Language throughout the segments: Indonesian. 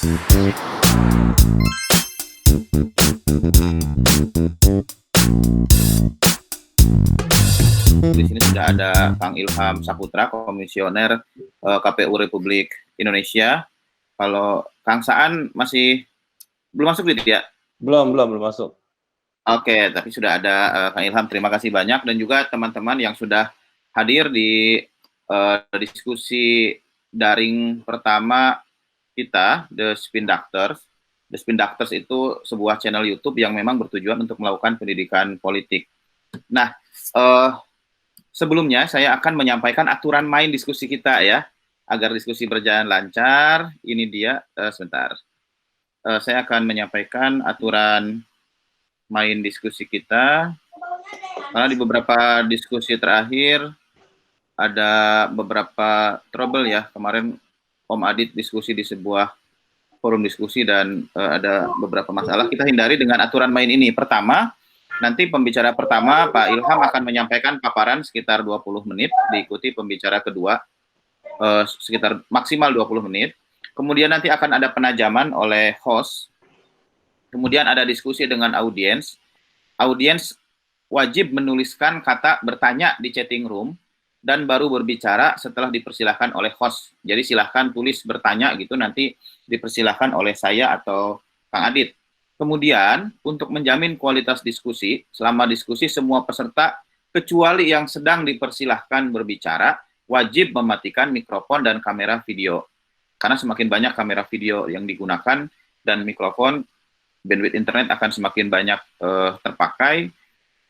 Di sini sudah ada Kang Ilham Saputra, Komisioner KPU Republik Indonesia. Kalau Kang Saan masih belum masuk gitu ya? Belum masuk. Oke, tapi sudah ada Kang Ilham. Terima kasih banyak, dan juga teman-teman yang sudah hadir di diskusi daring pertama kita, The Spin Doctors. The Spin Doctors itu sebuah channel YouTube yang memang bertujuan untuk melakukan pendidikan politik. Nah, sebelumnya saya akan menyampaikan aturan main diskusi kita ya, agar diskusi berjalan lancar. Ini dia, sebentar. Saya akan menyampaikan aturan main diskusi kita, karena di beberapa diskusi terakhir ada beberapa trouble ya. Kemarin Om Adit diskusi di sebuah forum diskusi dan ada beberapa masalah. Kita hindari dengan aturan main ini. Pertama, nanti pembicara pertama Pak Ilham akan menyampaikan paparan sekitar 20 menit, diikuti pembicara kedua sekitar maksimal 20 menit. Kemudian nanti akan ada penajaman oleh host. Kemudian ada diskusi dengan audiens. Audiens wajib menuliskan kata bertanya di chatting room dan baru berbicara setelah dipersilahkan oleh host. Jadi silahkan tulis bertanya gitu, nanti dipersilahkan oleh saya atau Kang Adit. Kemudian untuk menjamin kualitas diskusi, selama diskusi semua peserta kecuali yang sedang dipersilahkan berbicara wajib mematikan mikrofon dan kamera video. Karena semakin banyak kamera video yang digunakan dan mikrofon, bandwidth internet akan semakin banyak terpakai,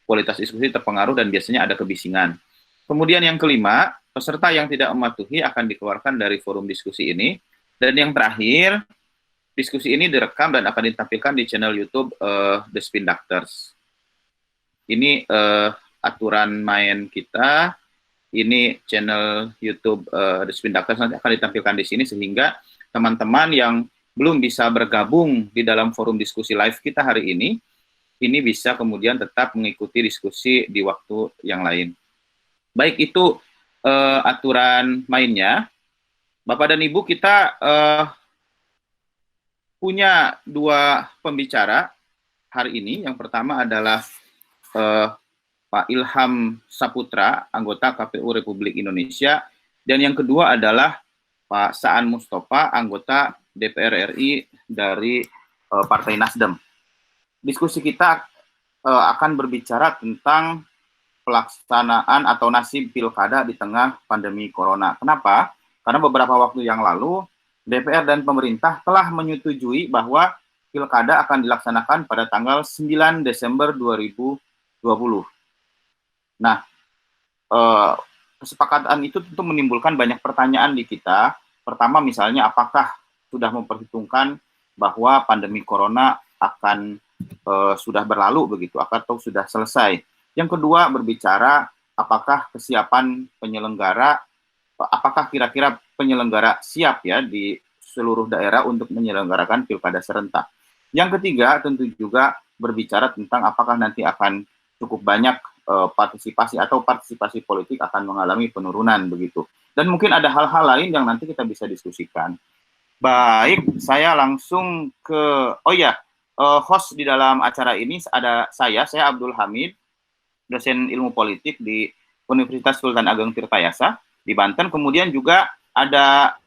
kualitas diskusi terpengaruh dan biasanya ada kebisingan. Kemudian yang kelima, peserta yang tidak mematuhi akan dikeluarkan dari forum diskusi ini. Dan yang terakhir, diskusi ini direkam dan akan ditampilkan di channel YouTube The Spin Doctors. Ini aturan main kita. Ini channel YouTube The Spin Doctors, nanti akan ditampilkan di sini sehingga teman-teman yang belum bisa bergabung di dalam forum diskusi live kita hari ini bisa kemudian tetap mengikuti diskusi di waktu yang lain. Baik, itu aturan mainnya. Bapak dan Ibu, kita punya dua pembicara hari ini. Yang pertama adalah Pak Ilham Saputra, anggota KPU Republik Indonesia, dan yang kedua adalah Pak Saan Mustafa, anggota DPR RI dari Partai Nasdem. Diskusi kita akan berbicara tentang pelaksanaan atau nasib pilkada di tengah pandemi corona. Kenapa? Karena beberapa waktu yang lalu DPR dan pemerintah telah menyetujui bahwa pilkada akan dilaksanakan pada tanggal 9 Desember 2020. Nah, kesepakatan itu tentu menimbulkan banyak pertanyaan di kita. Pertama, misalnya apakah sudah memperhitungkan bahwa pandemi corona akan sudah berlalu begitu, atau sudah selesai. Yang kedua, berbicara apakah kesiapan penyelenggara, apakah kira-kira penyelenggara siap ya di seluruh daerah untuk menyelenggarakan pilkada serentak. Yang ketiga, tentu juga berbicara tentang apakah nanti akan cukup banyak partisipasi politik akan mengalami penurunan begitu. Dan mungkin ada hal-hal lain yang nanti kita bisa diskusikan. Baik, saya langsung ke, host di dalam acara ini ada saya Abdul Hamid, dosen ilmu politik di Universitas Sultan Ageng Tirtayasa di Banten. Kemudian juga ada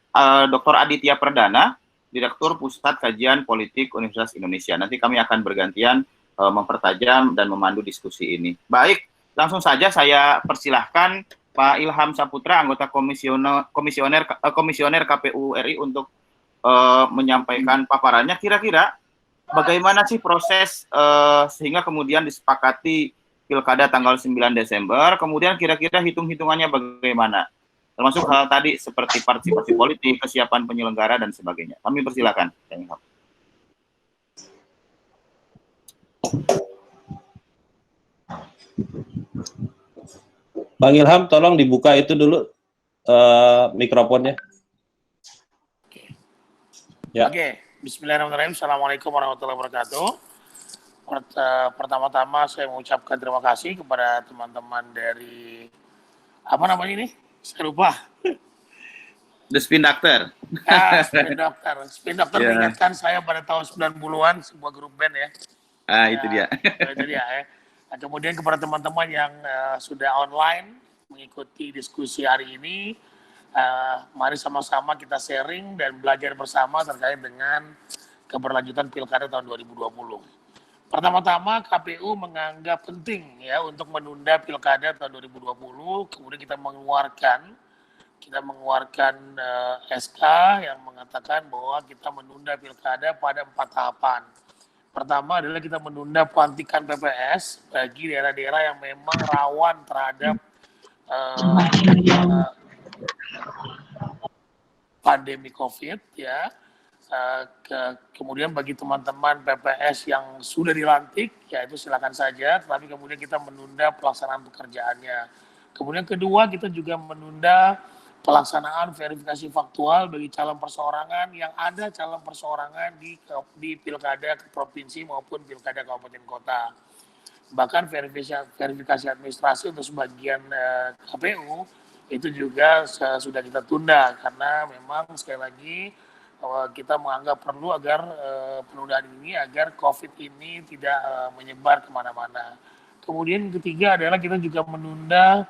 Dr. Aditya Perdana, Direktur Pusat Kajian Politik Universitas Indonesia. Nanti kami akan bergantian mempertajam dan memandu diskusi ini. Baik, langsung saja saya persilahkan Pak Ilham Saputra, anggota komisioner KPU RI untuk menyampaikan paparannya. Kira-kira bagaimana sih proses sehingga kemudian disepakati pilkada tanggal 9 Desember, kemudian kira-kira hitung-hitungannya bagaimana? Termasuk hal tadi seperti partisipasi politik, kesiapan penyelenggara, dan sebagainya. Kami persilakan. Bang Ilham, tolong dibuka itu dulu mikrofonnya. Ya. Oke, bismillahirrahmanirrahim. Assalamualaikum warahmatullahi wabarakatuh. Pertama-tama saya mengucapkan terima kasih kepada teman-teman dari apa namanya ini? Saya lupa. The Spin Doctor. Spin Doctor. Spin Doctor Yeah. mengingatkan saya pada tahun 90-an, sebuah grup band ya. Itu dia. Itu dia ya. Nah, kemudian kepada teman-teman yang sudah online mengikuti diskusi hari ini, mari sama-sama kita sharing dan belajar bersama terkait dengan keberlanjutan Pilkada tahun 2020. Pertama-tama KPU menganggap penting ya untuk menunda Pilkada tahun 2020, kemudian kita mengeluarkan SK yang mengatakan bahwa kita menunda Pilkada pada 4 tahapan. Pertama adalah kita menunda pelantikan PPS bagi daerah-daerah yang memang rawan terhadap pandemi COVID ya. Kemudian bagi teman-teman PPS yang sudah dilantik, ya itu silakan saja, tapi kemudian kita menunda pelaksanaan pekerjaannya. Kemudian kedua, kita juga menunda pelaksanaan verifikasi faktual bagi calon perseorangan yang ada calon perseorangan di pilkada ke provinsi maupun pilkada kabupaten kota. Bahkan verifikasi administrasi untuk sebagian KPU itu juga sudah kita tunda karena memang sekali lagi kita menganggap perlu agar penundaan ini agar COVID ini tidak menyebar kemana-mana. Kemudian ketiga adalah kita juga menunda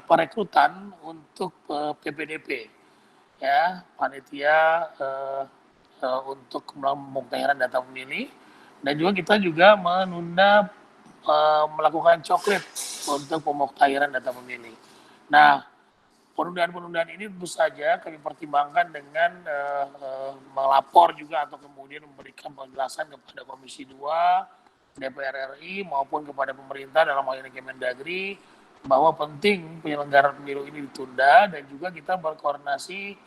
perekrutan untuk PPDP, ya panitia untuk pemutahiran data pemilih, dan juga kita juga menunda melakukan coklit untuk pemutahiran data pemilih. Nah, penundaan-penundaan ini tentu saja kami pertimbangkan dengan melapor juga atau kemudian memberikan penjelasan kepada Komisi 2, DPR RI maupun kepada pemerintah dalam hal ini Kemendagri bahwa penting penyelenggaraan pemilu ini ditunda, dan juga kita berkoordinasi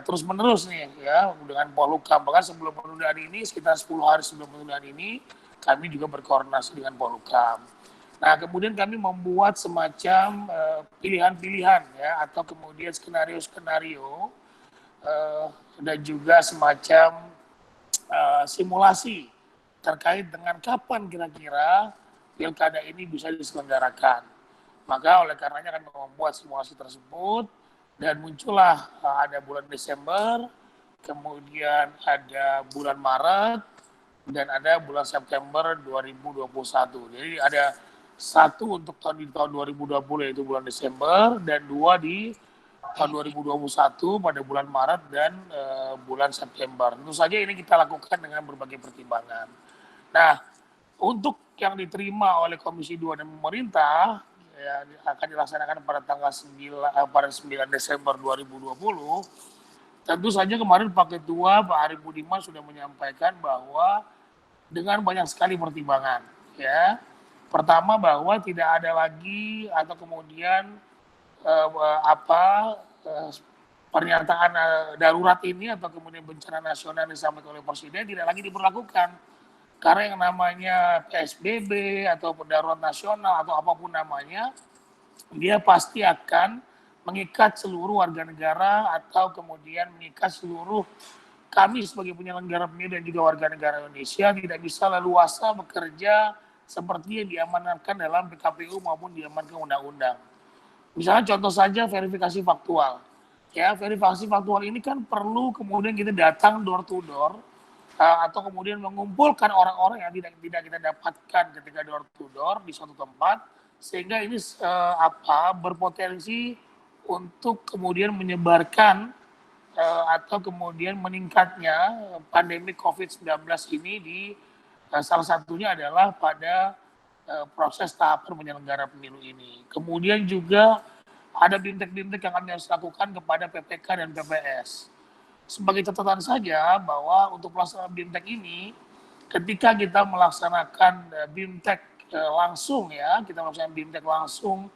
terus-menerus nih ya dengan Polhukam. Bahkan sebelum penundaan ini, sekitar 10 hari sebelum penundaan ini, kami juga berkoordinasi dengan Polhukam. Nah, kemudian kami membuat semacam pilihan-pilihan ya atau kemudian skenario-skenario dan juga semacam simulasi terkait dengan kapan kira-kira pilkada ini bisa diselenggarakan. Maka oleh karenanya kami membuat simulasi tersebut dan muncullah ada bulan Desember, kemudian ada bulan Maret, dan ada bulan September 2021. Jadi ada satu untuk tahun 2020 yaitu bulan Desember, dan dua di tahun 2021 pada bulan Maret dan bulan September. Tentu saja ini kita lakukan dengan berbagai pertimbangan. Nah, untuk yang diterima oleh Komisi 2 dan pemerintah ya, akan dilaksanakan pada tanggal 9 Desember 2020. Tentu saja kemarin Pak Ketua Pak Arief Budiman sudah menyampaikan bahwa dengan banyak sekali pertimbangan ya. Pertama bahwa tidak ada lagi atau kemudian pernyataan darurat ini atau kemudian bencana nasional yang disampaikan oleh Presiden tidak lagi diberlakukan. Karena yang namanya PSBB atau darurat nasional atau apapun namanya, dia pasti akan mengikat seluruh warga negara atau kemudian mengikat seluruh kami sebagai penyelenggara pemilu dan juga warga negara Indonesia tidak bisa leluasa bekerja seperti yang diamanatkan dalam PKPU maupun diamanatkan undang-undang. Misalnya contoh saja verifikasi faktual. Ya, verifikasi faktual ini kan perlu kemudian kita datang door to door atau kemudian mengumpulkan orang-orang yang tidak kita dapatkan ketika door to door di suatu tempat, sehingga ini berpotensi untuk kemudian menyebarkan atau kemudian meningkatnya pandemi COVID-19 ini di salah satunya adalah pada proses tahapan penyelenggara pemilu ini. Kemudian juga ada bintek-bintek yang kami harus lakukan kepada PPK dan PPS. Sebagai catatan saja bahwa untuk pelaksanaan BIMTEK ini, ketika kita melaksanakan BIMTEK langsung ya, kita melaksanakan BIMTEK langsung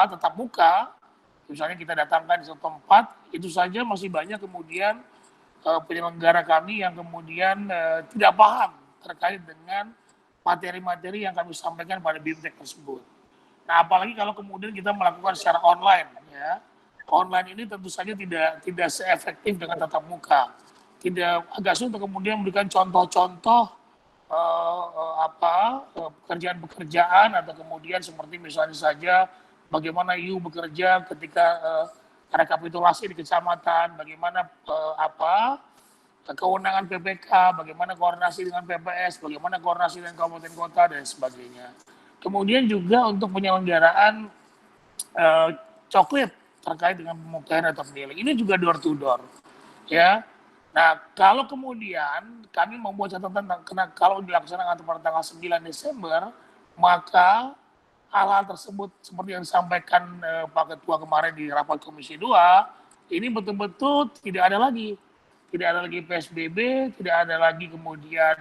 tatap muka, misalnya kita datangkan di satu tempat, itu saja masih banyak kemudian penyelenggara kami yang kemudian tidak paham terkait dengan materi-materi yang kami sampaikan pada BIMTEK tersebut. Nah, apalagi kalau kemudian kita melakukan secara online ya. Online ini tentu saja tidak seefektif dengan tatap muka. Agak sulit untuk kemudian memberikan contoh-contoh pekerjaan-pekerjaan atau kemudian seperti misalnya saja bagaimana IU bekerja ketika rekapitulasi di kecamatan, bagaimana kewenangan PPK, bagaimana koordinasi dengan PPS, bagaimana koordinasi dengan kabupaten kota dan sebagainya. Kemudian juga untuk penyelenggaraan coklit terkait dengan pemukiman atau pemilih. Ini juga door to door, ya. Nah, kalau kemudian kami membuat catatan kalau dilaksanakan pada tanggal 9 Desember, maka hal-hal tersebut seperti yang disampaikan Pak Ketua kemarin di rapat Komisi 2, ini betul-betul tidak ada lagi. Tidak ada lagi PSBB, tidak ada lagi kemudian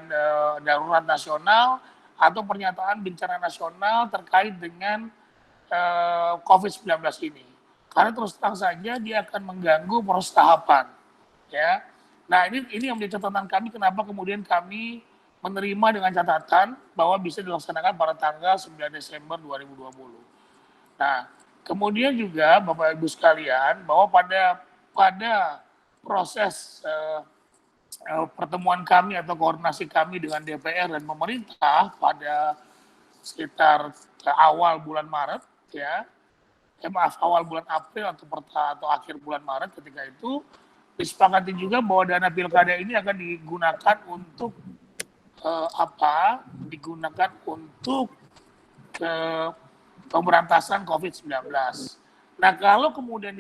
darurat nasional atau pernyataan bencana nasional terkait dengan COVID-19 ini. Karena terus terang saja dia akan mengganggu proses tahapan, ya. Nah, ini yang menjadi catatan kami kenapa kemudian kami menerima dengan catatan bahwa bisa dilaksanakan pada tanggal 9 Desember 2020. Nah, kemudian juga Bapak Ibu sekalian bahwa pada proses pertemuan kami atau koordinasi kami dengan DPR dan pemerintah pada sekitar awal bulan Maret, ya, awal bulan April atau akhir bulan Maret, ketika itu disepakati juga bahwa dana pilkada ini akan digunakan untuk digunakan untuk pemberantasan COVID-19. Nah, kalau kemudian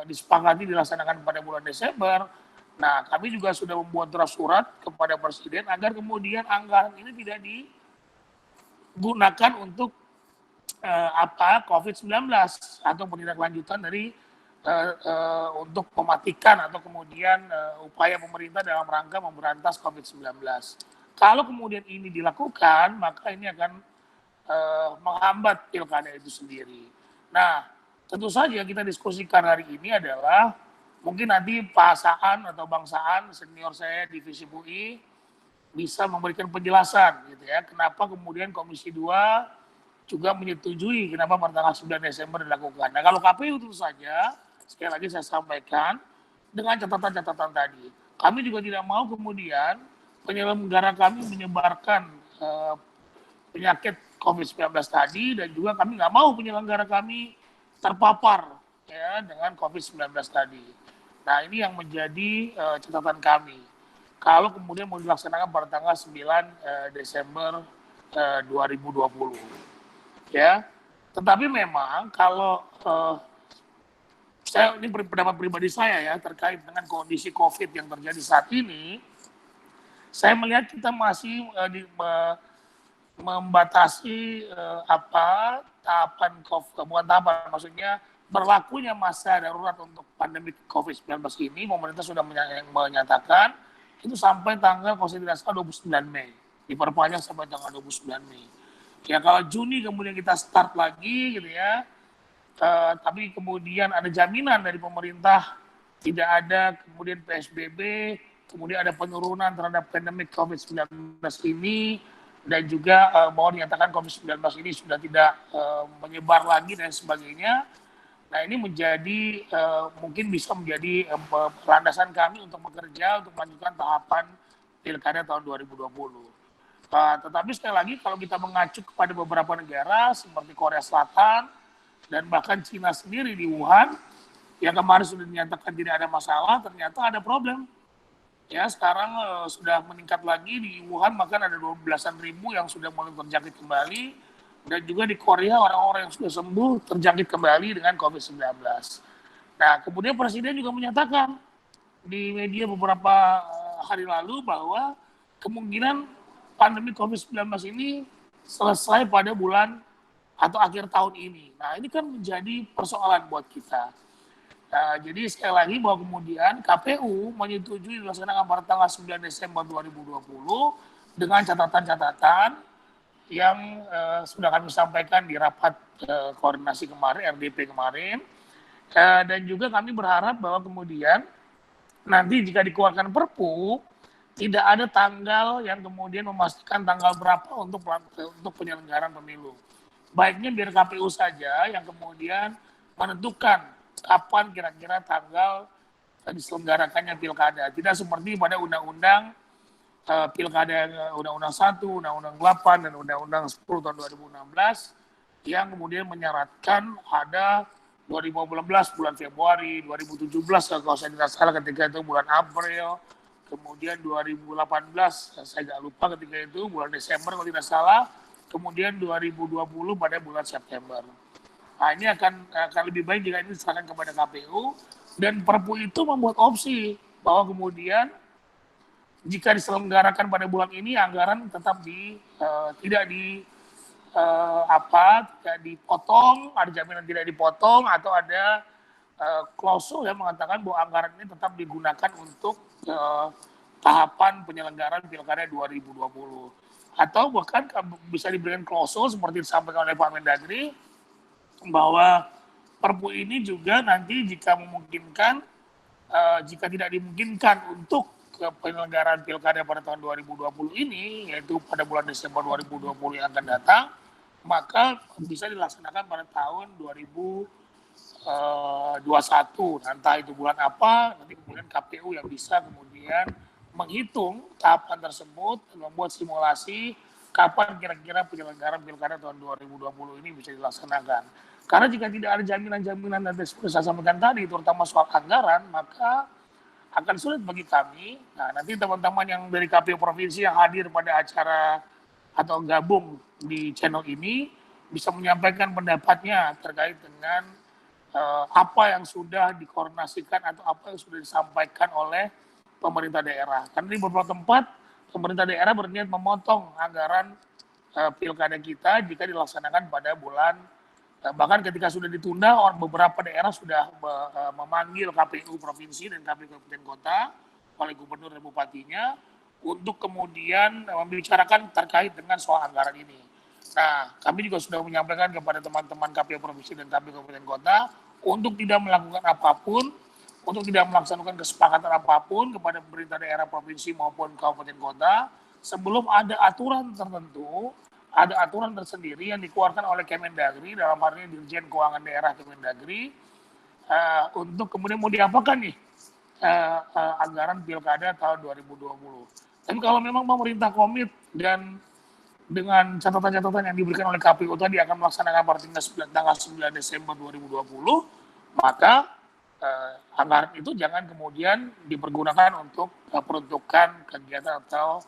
disepakati dilaksanakan pada bulan Desember, nah kami juga sudah membuat draft surat kepada Presiden agar kemudian anggaran ini tidak digunakan untuk COVID-19 atau penindaklanjutan dari untuk mematikan atau kemudian upaya pemerintah dalam rangka memberantas COVID-19. Kalau kemudian ini dilakukan, maka ini akan menghambat pilkada itu sendiri. Nah, tentu saja kita diskusikan hari ini adalah mungkin nanti Pak Saan atau Bang Saan, senior saya di Visip UI, bisa memberikan penjelasan gitu ya, kenapa kemudian Komisi 2 juga menyetujui kenapa pada tanggal 9 Desember dilakukan. Nah, kalau KPU tentu saja, sekali lagi saya sampaikan, dengan catatan-catatan tadi. Kami juga tidak mau kemudian penyelenggara kami menyebarkan penyakit COVID-19 tadi, dan juga kami nggak mau penyelenggara kami terpapar ya dengan COVID-19 tadi. Nah, ini yang menjadi catatan kami. Kalau kemudian mau dilaksanakan pada tanggal 9 Desember 2020. Ya, tetapi memang kalau ini pendapat pribadi saya ya terkait dengan kondisi COVID yang terjadi saat ini, saya melihat kita masih membatasi maksudnya berlakunya masa darurat untuk pandemi COVID-19 ini. Pemerintah sudah menyatakan itu sampai tanggal 29 Mei, diperpanjang sampai tanggal 29 Mei. Ya, kalau Juni kemudian kita start lagi gitu ya, tapi kemudian ada jaminan dari pemerintah, tidak ada kemudian PSBB, kemudian ada penurunan terhadap pandemi COVID-19 ini, dan juga bahwa dinyatakan COVID-19 ini sudah tidak menyebar lagi dan sebagainya. Nah, ini menjadi mungkin bisa menjadi landasan kami untuk bekerja untuk melanjutkan tahapan pilkada tahun 2020. Tetapi sekali lagi kalau kita mengacu kepada beberapa negara seperti Korea Selatan dan bahkan Cina sendiri di Wuhan, yang kemarin sudah dinyatakan tidak ada masalah, ternyata ada problem. Ya, sekarang sudah meningkat lagi di Wuhan, bahkan ada 12-an ribu yang sudah mulai terjangkit kembali, dan juga di Korea orang-orang yang sudah sembuh terjangkit kembali dengan COVID-19. Nah, kemudian Presiden juga menyatakan di media beberapa hari lalu bahwa kemungkinan pandemi COVID-19 ini selesai pada bulan atau akhir tahun ini. Nah, ini kan menjadi persoalan buat kita. Jadi sekali lagi bahwa kemudian KPU menyetujui dilaksanakan pada tanggal 9 Desember 2020 dengan catatan-catatan yang sudah kami sampaikan di rapat koordinasi kemarin, RDP kemarin. Dan juga kami berharap bahwa kemudian nanti jika dikeluarkan Perpu, tidak ada tanggal yang kemudian memastikan tanggal berapa untuk penyelenggaraan pemilu. Baiknya biar KPU saja yang kemudian menentukan kapan kira-kira tanggal diselenggarakannya pilkada. Tidak seperti pada undang-undang pilkada, undang-undang 1, undang-undang 8, dan undang-undang 10 tahun 2016, yang kemudian menyaratkan ada 2015 bulan Februari, 2017 kalau saya tidak salah ketika itu bulan April, kemudian 2018 saya nggak lupa ketika itu bulan Desember kalau tidak salah, kemudian 2020 pada bulan September. Nah, ini akan lebih baik jika ini diserahkan kepada KPU, dan Perpu itu membuat opsi bahwa kemudian jika diselenggarakan pada bulan ini anggaran tetap tidak dipotong, ada jaminan tidak dipotong, atau ada klausul yang mengatakan bahwa anggaran ini tetap digunakan untuk tahapan penyelenggaraan Pilkada 2020. Atau bahkan bisa diberikan klausul seperti disampaikan oleh Pak Mendagri bahwa Perpu ini juga nanti jika memungkinkan, jika tidak dimungkinkan untuk penyelenggaraan Pilkada pada tahun 2020 ini, yaitu pada bulan Desember 2020 yang akan datang, maka bisa dilaksanakan pada tahun 2021. Entah itu bulan apa, nanti kemudian KPU yang bisa kemudian menghitung tahapan tersebut dan membuat simulasi kapan kira-kira penyelenggaraan Pilkada tahun 2020 ini bisa dilaksanakan. Karena jika tidak ada jaminan-jaminan yang saya sampaikan tadi, terutama soal anggaran, maka akan sulit bagi kami. Nah, nanti teman-teman yang dari KPU Provinsi yang hadir pada acara atau gabung di channel ini bisa menyampaikan pendapatnya terkait dengan apa yang sudah dikoordinasikan atau apa yang sudah disampaikan oleh pemerintah daerah. Karena di beberapa tempat, pemerintah daerah berniat memotong anggaran pilkada kita jika dilaksanakan pada bulan, bahkan ketika sudah ditunda, beberapa daerah sudah memanggil KPU Provinsi dan KPU Kabupaten Kota oleh gubernur dan bupatinya untuk kemudian membicarakan terkait dengan soal anggaran ini. Nah, kami juga sudah menyampaikan kepada teman-teman KPU Provinsi dan KPU Kabupaten Kota untuk tidak melakukan apapun, untuk tidak melaksanakan kesepakatan apapun kepada pemerintah daerah provinsi maupun kabupaten kota sebelum ada aturan tertentu, ada aturan tersendiri yang dikeluarkan oleh Kemendagri, dalam hal ini Dirjen Keuangan Daerah Kemendagri, untuk kemudian mau diapakan nih anggaran pilkada tahun 2020. Dan kalau memang pemerintah komit dan dengan catatan-catatan yang diberikan oleh KPU tadi akan melaksanakan pada tanggal 9 Desember 2020, maka anggaran itu jangan kemudian dipergunakan untuk peruntukan kegiatan atau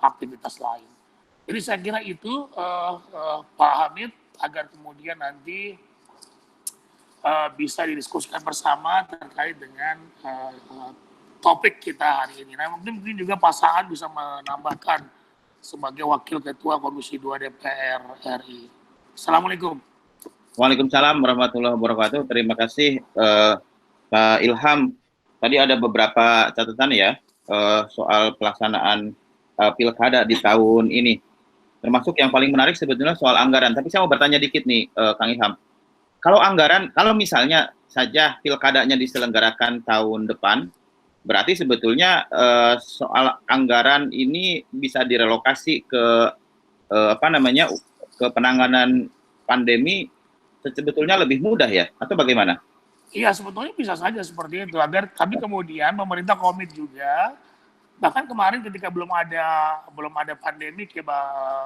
aktivitas lain. Jadi saya kira itu Pak Hamid, agar kemudian nanti bisa didiskusikan bersama terkait dengan topik kita hari ini. Nah, mungkin juga Pak Saan bisa menambahkan sebagai Wakil Ketua Komisi 2 DPR RI. Assalamualaikum. Waalaikumsalam warahmatullahi wabarakatuh. Terima kasih Pak Ilham. Tadi ada beberapa catatan ya soal pelaksanaan pilkada di tahun ini. Termasuk yang paling menarik sebetulnya soal anggaran. Tapi saya mau bertanya dikit nih Kang Ilham. Kalau anggaran, kalau misalnya saja pilkadanya diselenggarakan tahun depan, berarti sebetulnya soal anggaran ini bisa direlokasi ke ke penanganan pandemi sebetulnya lebih mudah ya, atau bagaimana? Iya, sebetulnya bisa saja seperti itu, agar tapi kemudian pemerintah komit juga. Bahkan kemarin ketika belum ada pandemik ya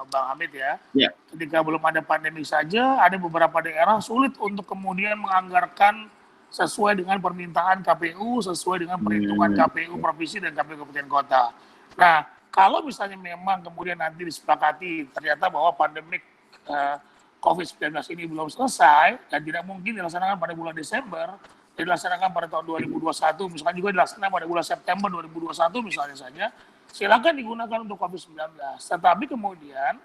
Bang Hamid ya. Ya. Ketika belum ada pandemik saja, ada beberapa daerah sulit untuk kemudian menganggarkan sesuai dengan permintaan KPU, sesuai dengan perhitungan KPU Provinsi dan KPU Kabupaten Kota. Nah, kalau misalnya memang kemudian nanti disepakati ternyata bahwa pandemik COVID-19 ini belum selesai dan tidak mungkin dilaksanakan pada bulan Desember, dilaksanakan pada tahun 2021, misalkan juga dilaksanakan pada bulan September 2021 misalnya saja, silakan digunakan untuk COVID-19. Tetapi kemudian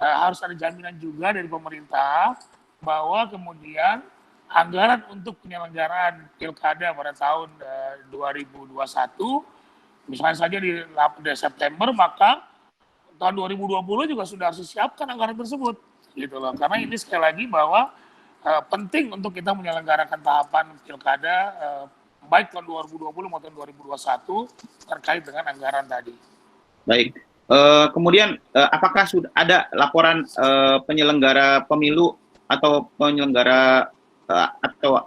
harus ada jaminan juga dari pemerintah bahwa kemudian anggaran untuk penyelenggaraan pilkada pada tahun 2021, misalnya saja di September, maka tahun 2020 juga sudah harus disiapkan anggaran tersebut. Gitu loh. Karena ini sekali lagi bahwa penting untuk kita menyelenggarakan tahapan pilkada baik tahun 2020 maupun 2021 terkait dengan anggaran tadi. Baik. Kemudian apakah sudah ada laporan penyelenggara pemilu atau penyelenggara atau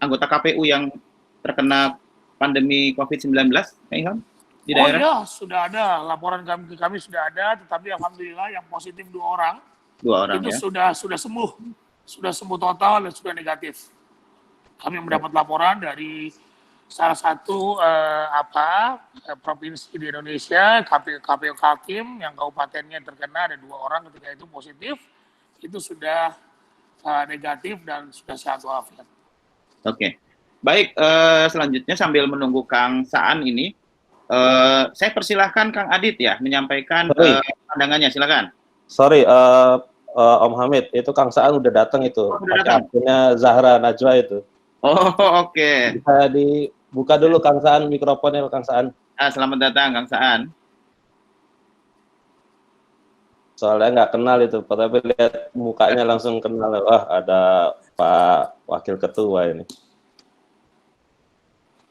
anggota KPU yang terkena pandemi COVID-19, Kang Ilham, di daerah? Oh iya, sudah ada laporan kami sudah ada, tetapi alhamdulillah yang positif 2 orang. 2 orang itu ya. sudah sembuh total dan sudah negatif. Kami mendapat laporan dari salah satu provinsi di Indonesia, KPU Kaltim yang kabupatennya terkena ada 2 orang ketika itu positif, itu sudah negatif dan sudah sehat walafiat. Oke. Baik, selanjutnya sambil menunggu Kang Saan ini, saya persilahkan Kang Adit ya menyampaikan pandangannya, silakan. Sorry, Om Hamid, itu Kang Saan udah datang itu. Udah datang. Akunnya Zahra Najwa itu. Oh, oke. Bisa dibuka dulu Kang Saan mikrofonnya, Kang Saan. Selamat datang Kang Saan. Soalnya nggak kenal itu, tapi lihat mukanya langsung kenal. Wah, ada Pak Wakil Ketua ini.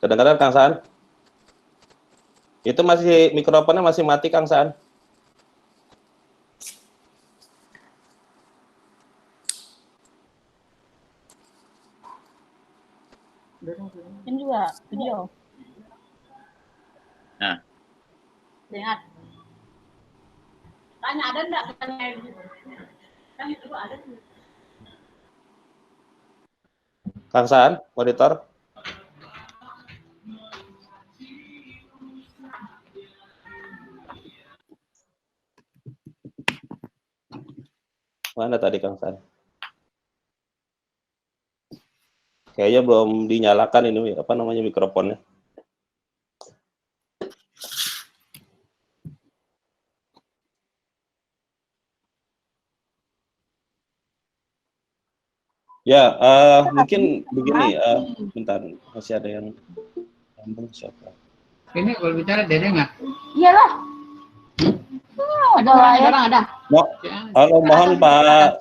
Kedengaran Kang Saan? Itu masih mikrofonnya masih mati Kang Saan. Ini juga video. Nah. Lihat. Tanya ada enggak? Kan itu ada. Kang Saan, monitor. Mana tadi Kang Saan? Kayaknya belum dinyalakan ini apa namanya mikrofonnya. Ya, mungkin begini, bentar, masih ada yang ngomong siapa? Ini kalau bicara Dede nggak? Iyalah. Ada orang ada. Halo, mohon Pak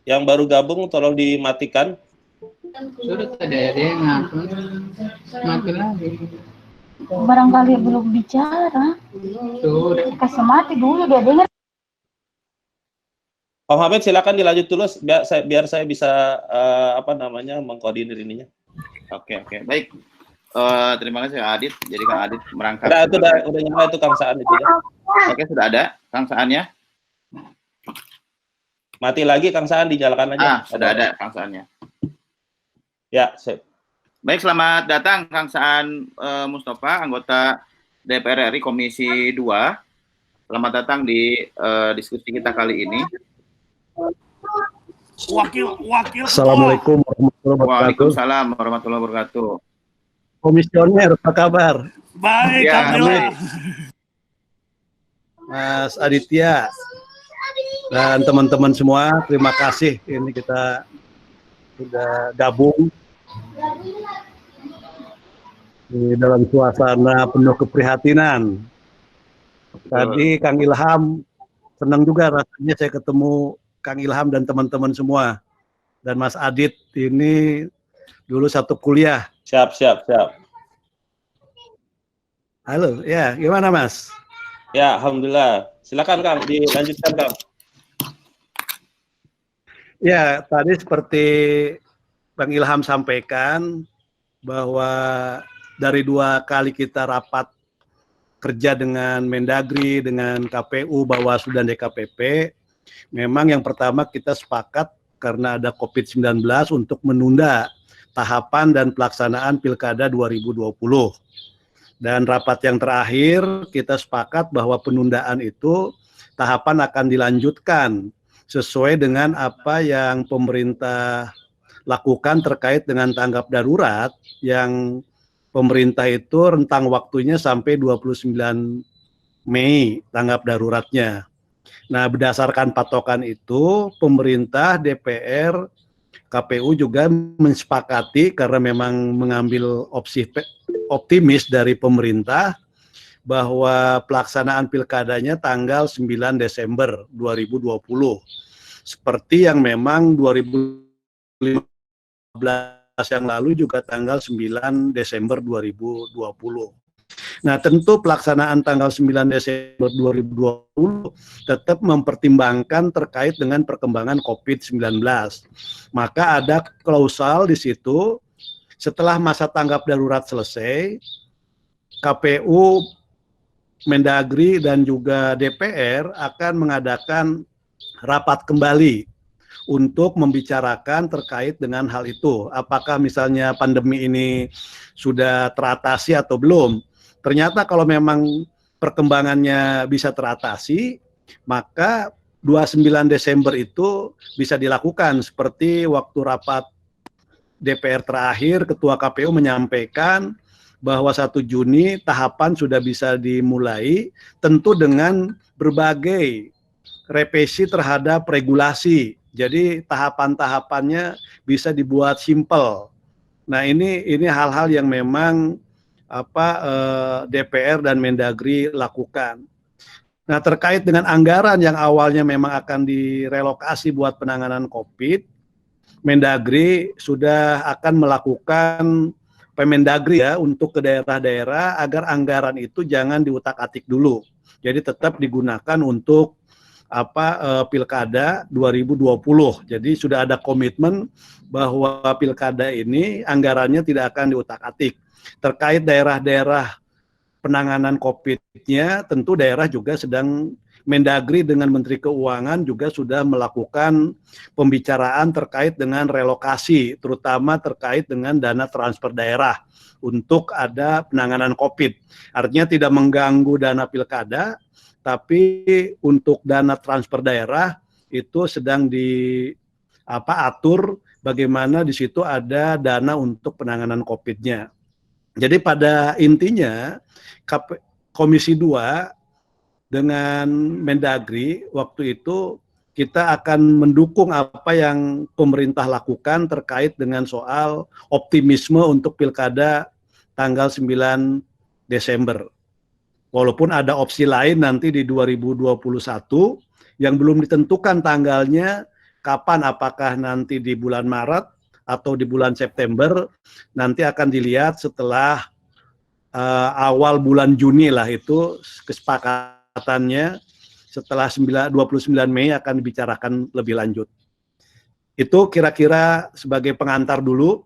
yang baru gabung tolong dimatikan. Sudah Dede ngaku, mati lagi. Barangkali belum bicara. Sudah. Kasih mati dulu dia dengar. Om Hamid silakan dilanjut dulu biar saya bisa mengkoordinir ininya. Oke, baik. Terima kasih Kang Adit. Jadi Kang Adit merangkap. Udah nyala itu Kang Saan itu ya. Oke, sudah ada Kang Saannya. Mati lagi Kang Saan, dinyalakan aja. Sudah ada Kang Saannya. Ya, sip. Baik, selamat datang Kang Saan Mustafa, anggota DPR RI Komisi 2. Selamat datang di diskusi kita kali ini. Wakil Assalamualaikum warahmatullahi wabarakatuh. Waalaikumsalam warahmatullahi wabarakatuh. Komisioner, apa kabar? Baik, Ya, Alhamdulillah. Mas Aditya dan teman-teman semua, terima kasih. Ini kita sudah gabung di dalam suasana penuh keprihatinan. Tadi Kang Ilham, senang juga rasanya saya ketemu Kang Ilham dan teman-teman semua. Dan Mas Adit ini dulu satu kuliah. Siap. Halo, ya gimana Mas? Ya, alhamdulillah. Silakan Kang, dilanjutkan Kang. Ya, tadi seperti Bang Ilham sampaikan bahwa dari 2 kali kita rapat kerja dengan Mendagri, dengan KPU, Bawaslu dan DKPP, memang yang pertama kita sepakat karena ada COVID-19 untuk menunda tahapan dan pelaksanaan Pilkada 2020. Dan rapat yang terakhir kita sepakat bahwa penundaan itu tahapan akan dilanjutkan sesuai dengan apa yang pemerintah lakukan terkait dengan tanggap darurat yang pemerintah itu rentang waktunya sampai 29 Mei tanggap daruratnya. Nah, berdasarkan patokan itu, pemerintah, DPR, KPU juga mensepakati karena memang mengambil opsi optimis dari pemerintah bahwa pelaksanaan pilkadanya tanggal 9 Desember 2020. Seperti yang memang 2015 yang lalu juga tanggal 9 Desember 2020. Nah, tentu pelaksanaan tanggal 9 Desember 2020 tetap mempertimbangkan terkait dengan perkembangan COVID-19. Maka ada klausal di situ, setelah masa tanggap darurat selesai, KPU, Mendagri, dan juga DPR akan mengadakan rapat kembali untuk membicarakan terkait dengan hal itu. Apakah misalnya pandemi ini sudah teratasi atau belum? Ternyata kalau memang perkembangannya bisa teratasi, maka 29 Desember itu bisa dilakukan seperti waktu rapat DPR terakhir, Ketua KPU menyampaikan bahwa 1 Juni tahapan sudah bisa dimulai, tentu dengan berbagai revisi terhadap regulasi. Jadi tahapan-tahapannya bisa dibuat simpel. Nah ini hal-hal yang memang DPR dan Mendagri lakukan. Nah terkait dengan anggaran yang awalnya memang akan direlokasi buat penanganan COVID, Mendagri sudah akan melakukan Pemendagri ya untuk ke daerah-daerah agar anggaran itu jangan diutak-atik dulu. Jadi tetap digunakan untuk Pilkada 2020. Jadi sudah ada komitmen bahwa Pilkada ini anggarannya tidak akan diutak-atik. Terkait daerah-daerah penanganan COVID-nya, tentu daerah juga sedang Mendagri dengan Menteri Keuangan juga sudah melakukan pembicaraan terkait dengan relokasi, terutama terkait dengan dana transfer daerah untuk ada penanganan COVID. Artinya tidak mengganggu dana pilkada, tapi untuk dana transfer daerah itu sedang atur bagaimana di situ ada dana untuk penanganan COVID-nya. Jadi pada intinya Komisi 2 dengan Mendagri waktu itu kita akan mendukung apa yang pemerintah lakukan terkait dengan soal optimisme untuk pilkada tanggal 9 Desember. Walaupun ada opsi lain nanti di 2021 yang belum ditentukan tanggalnya kapan, apakah nanti di bulan Maret atau di bulan September, nanti akan dilihat setelah awal bulan Juni lah itu kesepakatannya setelah 29 Mei akan dibicarakan lebih lanjut. Itu kira-kira sebagai pengantar dulu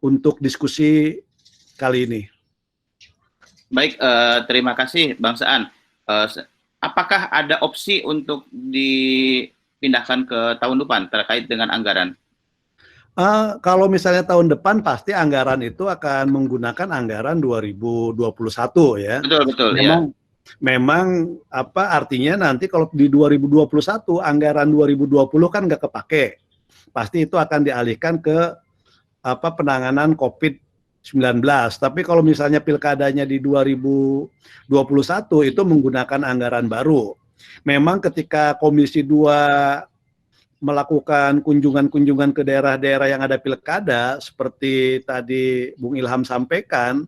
untuk diskusi kali ini. Baik, terima kasih Bang Saan. Apakah ada opsi untuk dipindahkan ke tahun depan terkait dengan anggaran? Kalau misalnya tahun depan pasti anggaran itu akan menggunakan anggaran 2021 ya. Betul ya. Memang artinya nanti kalau di 2021 anggaran 2020 kan nggak kepake. Pasti itu akan dialihkan ke penanganan COVID-19. Tapi kalau misalnya pilkadanya di 2021 itu menggunakan anggaran baru. Memang ketika Komisi 2 melakukan kunjungan-kunjungan ke daerah-daerah yang ada pilkada, seperti tadi Bung Ilham sampaikan,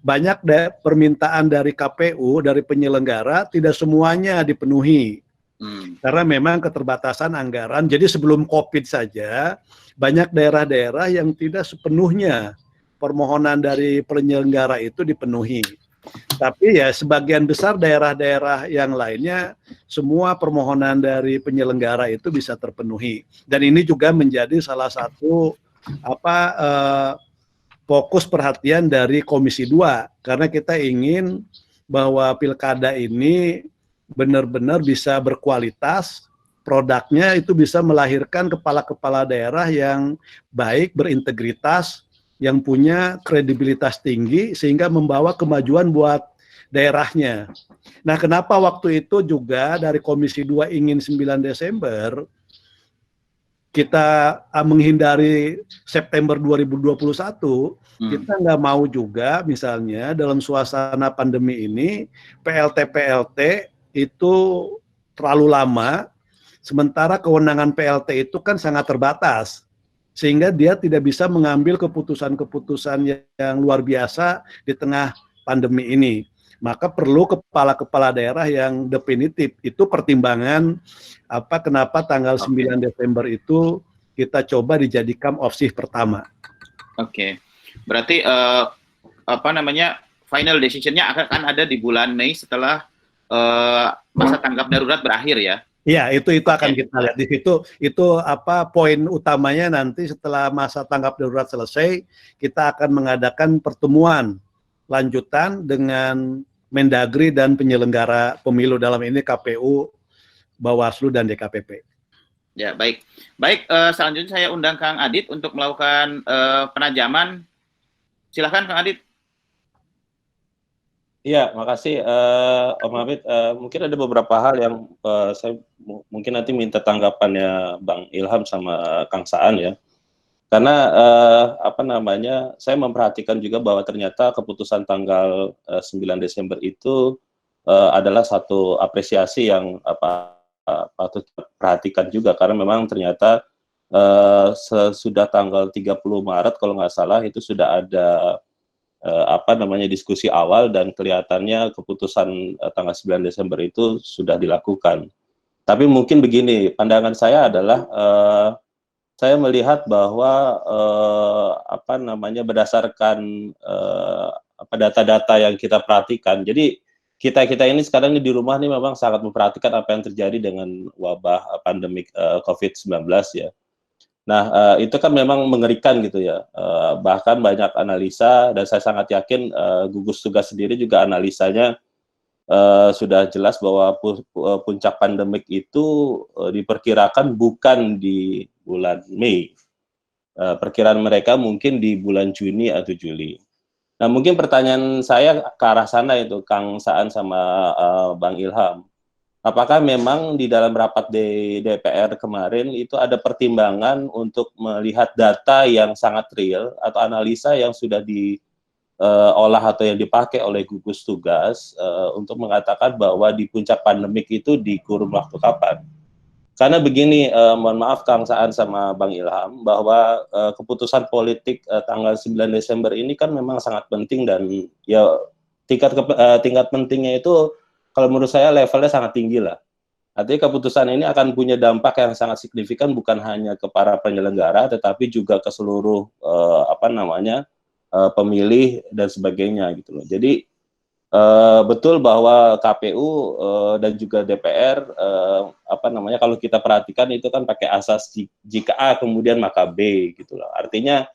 banyak permintaan dari KPU, dari penyelenggara, tidak semuanya dipenuhi. Karena memang keterbatasan anggaran, jadi sebelum COVID saja, banyak daerah-daerah yang tidak sepenuhnya permohonan dari penyelenggara itu dipenuhi. Tapi ya sebagian besar daerah-daerah yang lainnya semua permohonan dari penyelenggara itu bisa terpenuhi. Dan ini juga menjadi salah satu fokus perhatian dari Komisi 2 karena kita ingin bahwa pilkada ini benar-benar bisa berkualitas, produknya itu bisa melahirkan kepala-kepala daerah yang baik, berintegritas, yang punya kredibilitas tinggi sehingga membawa kemajuan buat daerahnya. Nah, kenapa waktu itu juga dari Komisi 2 ingin 9 Desember kita menghindari September 2021, kita nggak mau juga misalnya dalam suasana pandemi ini PLT itu terlalu lama, sementara kewenangan PLT itu kan sangat terbatas. Sehingga dia tidak bisa mengambil keputusan-keputusan yang luar biasa di tengah pandemi ini. Maka perlu kepala-kepala daerah yang definitif. Itu pertimbangan kenapa tanggal 9 Desember itu kita coba dijadikan opsi pertama. Oke. Berarti final decision-nya akan ada di bulan Mei setelah masa tanggap darurat berakhir ya. Iya, itu akan kita lihat di situ. Itu poin utamanya nanti setelah masa tanggap darurat selesai, kita akan mengadakan pertemuan lanjutan dengan Mendagri dan penyelenggara pemilu dalam ini KPU Bawaslu dan DKPP. Ya, baik. Baik, selanjutnya saya undang Kang Adit untuk melakukan penajaman. Silakan Kang Adit. Iya, makasih Om Hamid. Mungkin ada beberapa hal yang saya mungkin nanti minta tanggapannya Bang Ilham sama Kang Saan ya. Karena saya memperhatikan juga bahwa ternyata keputusan tanggal 9 Desember itu adalah satu apresiasi yang patut perhatikan juga, karena memang ternyata sesudah tanggal 30 Maret kalau nggak salah itu sudah ada diskusi awal, dan kelihatannya keputusan tanggal 9 Desember itu sudah dilakukan. Tapi mungkin begini, pandangan saya adalah saya melihat bahwa berdasarkan data-data yang kita perhatikan, jadi kita ini sekarang di rumah nih memang sangat memperhatikan apa yang terjadi dengan wabah pandemik COVID-19 ya. Nah, itu kan memang mengerikan gitu ya. Bahkan banyak analisa, dan saya sangat yakin gugus tugas sendiri juga analisanya sudah jelas bahwa puncak pandemik itu diperkirakan bukan di bulan Mei. Perkiraan mereka mungkin di bulan Juni atau Juli. Nah, mungkin pertanyaan saya ke arah sana itu, Kang Saan sama Bang Ilham. Apakah memang di dalam rapat DPR kemarin itu ada pertimbangan untuk melihat data yang sangat real atau analisa yang sudah diolah atau yang dipakai oleh gugus tugas untuk mengatakan bahwa di puncak pandemik itu di kurun waktu kapan? Karena begini, mohon maaf Kang Saan sama Bang Ilham, bahwa keputusan politik tanggal 9 Desember ini kan memang sangat penting, dan ya tingkat pentingnya itu kalau menurut saya levelnya sangat tinggi lah. Artinya keputusan ini akan punya dampak yang sangat signifikan bukan hanya ke para penyelenggara, tetapi juga ke seluruh pemilih dan sebagainya gitu loh. Jadi betul bahwa KPU dan juga DPR kalau kita perhatikan itu kan pakai asas jika A kemudian maka B gitu loh. Artinya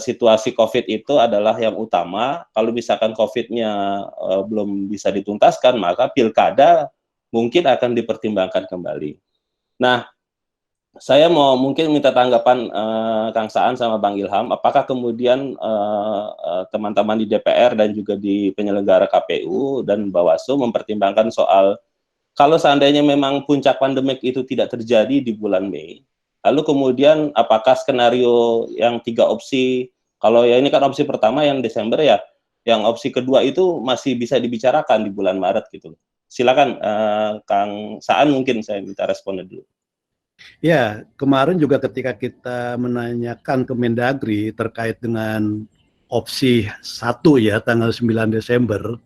situasi COVID itu adalah yang utama. Kalau misalkan COVID-nya belum bisa dituntaskan, maka pilkada mungkin akan dipertimbangkan kembali. Nah, saya mau mungkin minta tanggapan Kang Saan sama Bang Ilham, apakah kemudian teman-teman di DPR dan juga di penyelenggara KPU dan Bawaslu mempertimbangkan soal kalau seandainya memang puncak pandemik itu tidak terjadi di bulan Mei, lalu kemudian apakah skenario yang 3 opsi, kalau ya ini kan opsi pertama yang Desember ya, yang opsi kedua itu masih bisa dibicarakan di bulan Maret gitu. Silakan Kang Saan, mungkin saya minta responnya dulu. Ya, kemarin juga ketika kita menanyakan ke Mendagri terkait dengan opsi 1 ya, tanggal 9 Desember,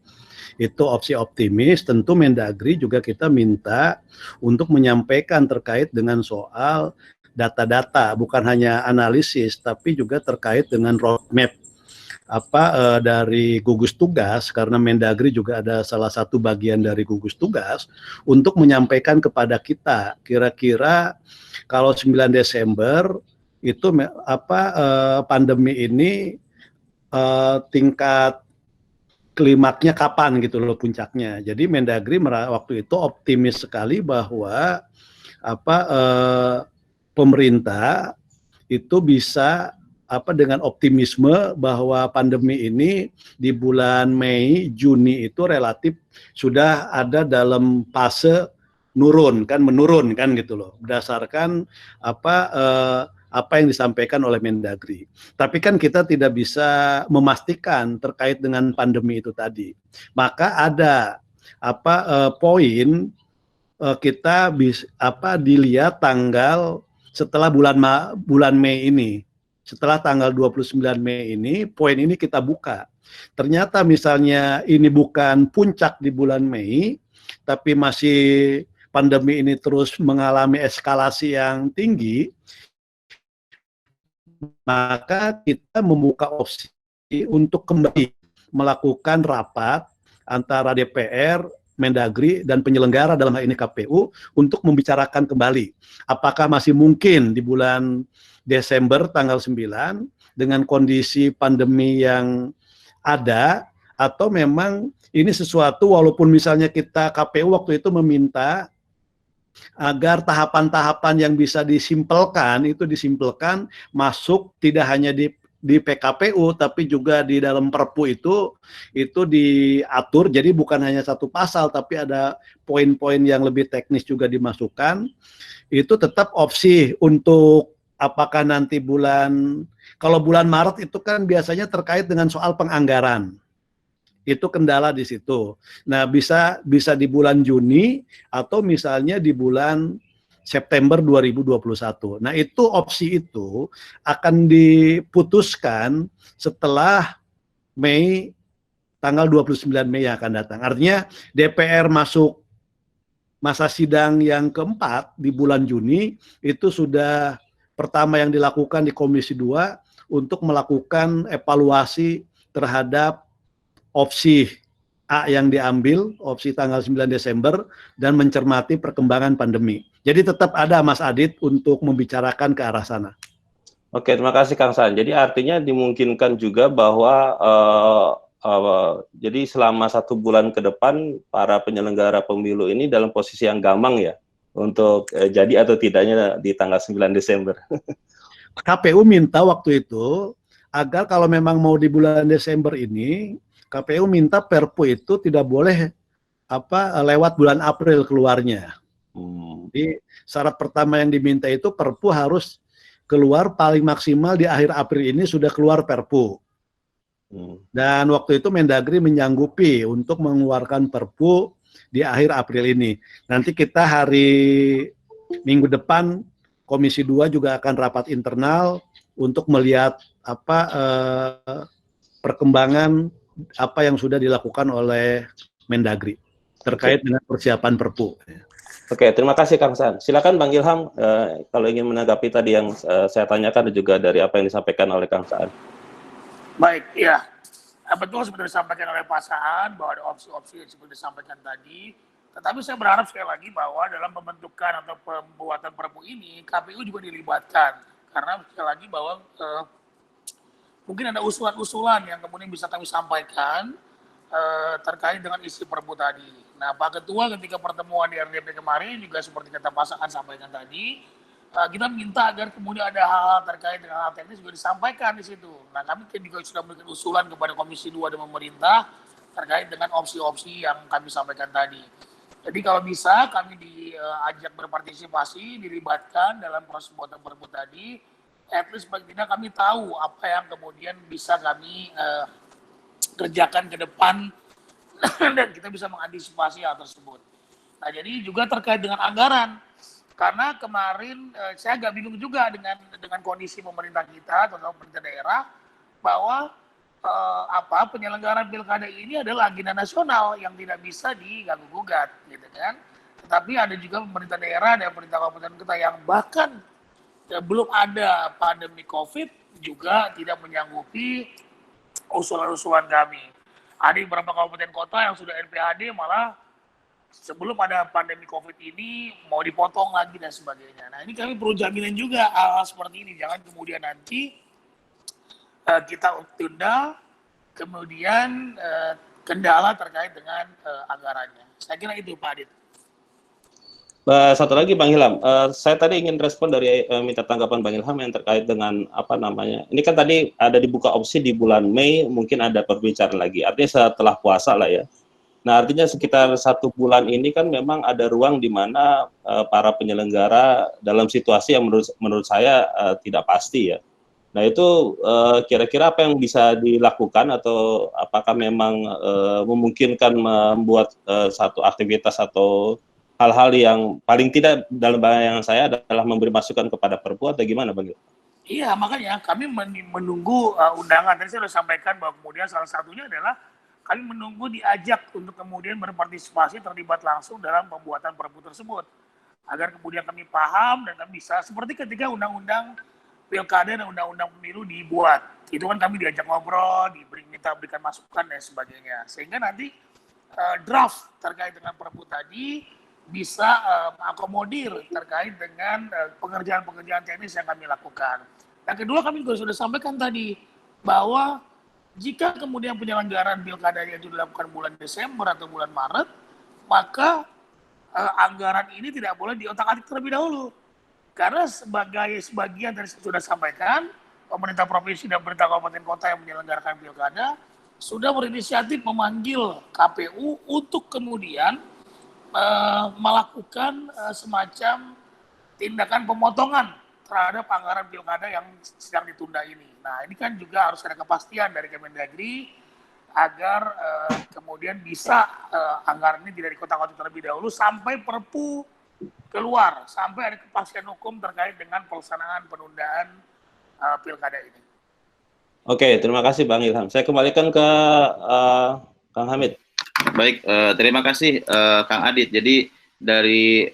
itu opsi optimis, tentu Mendagri juga kita minta untuk menyampaikan terkait dengan soal data-data, bukan hanya analisis, tapi juga terkait dengan roadmap dari gugus tugas, karena Mendagri juga ada salah satu bagian dari gugus tugas untuk menyampaikan kepada kita kira-kira kalau 9 Desember itu pandemi ini tingkat klimaknya kapan gitu loh, puncaknya. Jadi Mendagri waktu itu optimis sekali bahwa pemerintah itu bisa dengan optimisme bahwa pandemi ini di bulan Mei, Juni itu relatif sudah ada dalam fase menurun kan gitu loh, berdasarkan apa yang disampaikan oleh Mendagri. Tapi kan kita tidak bisa memastikan terkait dengan pandemi itu tadi. Maka ada poin kita bisa dilihat tanggal setelah bulan Mei ini. Setelah tanggal 29 Mei ini, poin ini kita buka. Ternyata misalnya ini bukan puncak di bulan Mei, tapi masih pandemi ini terus mengalami eskalasi yang tinggi, maka kita membuka opsi untuk kembali melakukan rapat antara DPR, Mendagri, dan penyelenggara dalam hal ini KPU untuk membicarakan kembali apakah masih mungkin di bulan Desember tanggal 9 dengan kondisi pandemi yang ada, atau memang ini sesuatu walaupun misalnya kita KPU waktu itu meminta agar tahapan-tahapan yang bisa disimpelkan itu disimpelkan masuk tidak hanya di PKPU tapi juga di dalam Perpu itu diatur, jadi bukan hanya satu pasal tapi ada poin-poin yang lebih teknis juga dimasukkan. Itu tetap opsi untuk apakah nanti kalau bulan Maret itu kan biasanya terkait dengan soal penganggaran. Itu kendala di situ. Nah, bisa di bulan Juni atau misalnya di bulan September 2021. Nah, itu opsi itu akan diputuskan setelah Mei, tanggal 29 Mei yang akan datang. Artinya DPR masuk masa sidang yang keempat di bulan Juni, itu sudah pertama yang dilakukan di Komisi 2 untuk melakukan evaluasi terhadap opsi A yang diambil, opsi tanggal 9 Desember, dan mencermati perkembangan pandemi. Jadi tetap ada Mas Adit untuk membicarakan ke arah sana. Oke, terima kasih Kang Saan. Jadi artinya dimungkinkan juga bahwa jadi selama 1 bulan ke depan para penyelenggara pemilu ini dalam posisi yang gamang ya untuk jadi atau tidaknya di tanggal 9 Desember. KPU minta waktu itu agar kalau memang mau di bulan Desember ini, KPU minta Perpu itu tidak boleh lewat bulan April keluarnya. Jadi syarat pertama yang diminta itu Perpu harus keluar paling maksimal di akhir April ini sudah keluar Perpu. Dan waktu itu Mendagri menyanggupi untuk mengeluarkan Perpu di akhir April ini. Nanti kita minggu depan Komisi 2 juga akan rapat internal untuk melihat perkembangan apa yang sudah dilakukan oleh Mendagri terkait dengan persiapan Perpu. Oke, terima kasih Kang Saan. Silakan Bang Ilham kalau ingin menanggapi tadi yang saya tanyakan dan juga dari apa yang disampaikan oleh Kang Saan. Baik, ya. Betul seperti disampaikan oleh Pak Saan bahwa ada opsi-opsi yang seperti disampaikan tadi. Tetapi saya berharap sekali lagi bahwa dalam pembentukan atau pembuatan Perpu ini KPU juga dilibatkan. Karena sekali lagi bahwa mungkin ada usulan-usulan yang kemudian bisa kami sampaikan terkait dengan isi Perpu tadi. Nah, Pak Ketua ketika pertemuan di RDP kemarin juga seperti kata Pak Saan sampaikan tadi, kita minta agar kemudian ada hal-hal terkait dengan hal teknis juga disampaikan di situ. Nah, kami juga sudah memberikan usulan kepada Komisi 2 dan pemerintah terkait dengan opsi-opsi yang kami sampaikan tadi. Jadi kalau bisa kami diajak berpartisipasi, dilibatkan dalam proses pembuatan Perpu tadi, at least paling tidak kami tahu apa yang kemudian bisa kami kerjakan ke depan dan kita bisa mengantisipasi hal tersebut. Nah, jadi juga terkait dengan anggaran. Karena kemarin saya agak bingung juga dengan kondisi pemerintah kita atau pemerintah daerah bahwa penyelenggaraan pilkada ini adalah agenda nasional yang tidak bisa diganggu gugat, gitu kan. Tetapi ada juga pemerintah daerah dan pemerintah kabupaten kota yang bahkan belum ada pandemi COVID juga tidak menyanggupi usulan-usulan kami. Ada beberapa kabupaten kota yang sudah NPHD malah sebelum ada pandemi COVID ini mau dipotong lagi dan sebagainya. Nah, ini kami perlu jaminan juga hal-hal seperti ini. Jangan kemudian nanti kita tunda, kemudian kendala terkait dengan anggarannya. Saya kira itu Pak Adit. Satu lagi Bang Ilham, saya tadi ingin respon dari minta tanggapan Bang Ilham yang terkait dengan ini kan tadi ada dibuka opsi di bulan Mei, mungkin ada perbicaraan lagi, artinya setelah puasa lah ya. Nah, artinya sekitar 1 bulan ini kan memang ada ruang di mana para penyelenggara dalam situasi yang menurut saya tidak pasti ya. Nah, itu kira-kira apa yang bisa dilakukan atau apakah memang memungkinkan membuat satu aktivitas atau hal-hal yang paling tidak dalam bayangan saya adalah memberi masukan kepada Perpu atau gimana Bang? Iya, makanya kami menunggu undangan. Tadi saya sudah sampaikan bahwa kemudian salah satunya adalah kami menunggu diajak untuk kemudian berpartisipasi terlibat langsung dalam pembuatan Perpu tersebut. Agar kemudian kami paham dan kami bisa, seperti ketika undang-undang pilkada dan undang-undang pemilu dibuat. Itu kan kami diajak ngobrol, berikan masukan dan sebagainya. Sehingga nanti draft terkait dengan Perpu tadi bisa mengakomodir terkait dengan pengerjaan-pengerjaan teknis yang kami lakukan. Yang kedua, kami juga sudah sampaikan tadi bahwa jika kemudian penyelenggaraan pilkada itu dilakukan bulan Desember atau bulan Maret, maka anggaran ini tidak boleh diotak-atik terlebih dahulu. Karena sebagian dari sudah sampaikan, pemerintah provinsi dan pemerintah kabupaten kota yang menyelenggarakan pilkada sudah berinisiatif memanggil KPU untuk kemudian melakukan semacam tindakan pemotongan terhadap anggaran pilkada yang sedang ditunda ini. Nah, ini kan juga harus ada kepastian dari Kemendagri agar kemudian bisa anggaran ini tidak dikotak-kotak terlebih dahulu sampai Perpu keluar, sampai ada kepastian hukum terkait dengan pelaksanaan penundaan pilkada ini. Oke, terima kasih Bang Ilham. Saya kembalikan ke Kang Hamid. Baik, terima kasih Kang Adit. Jadi dari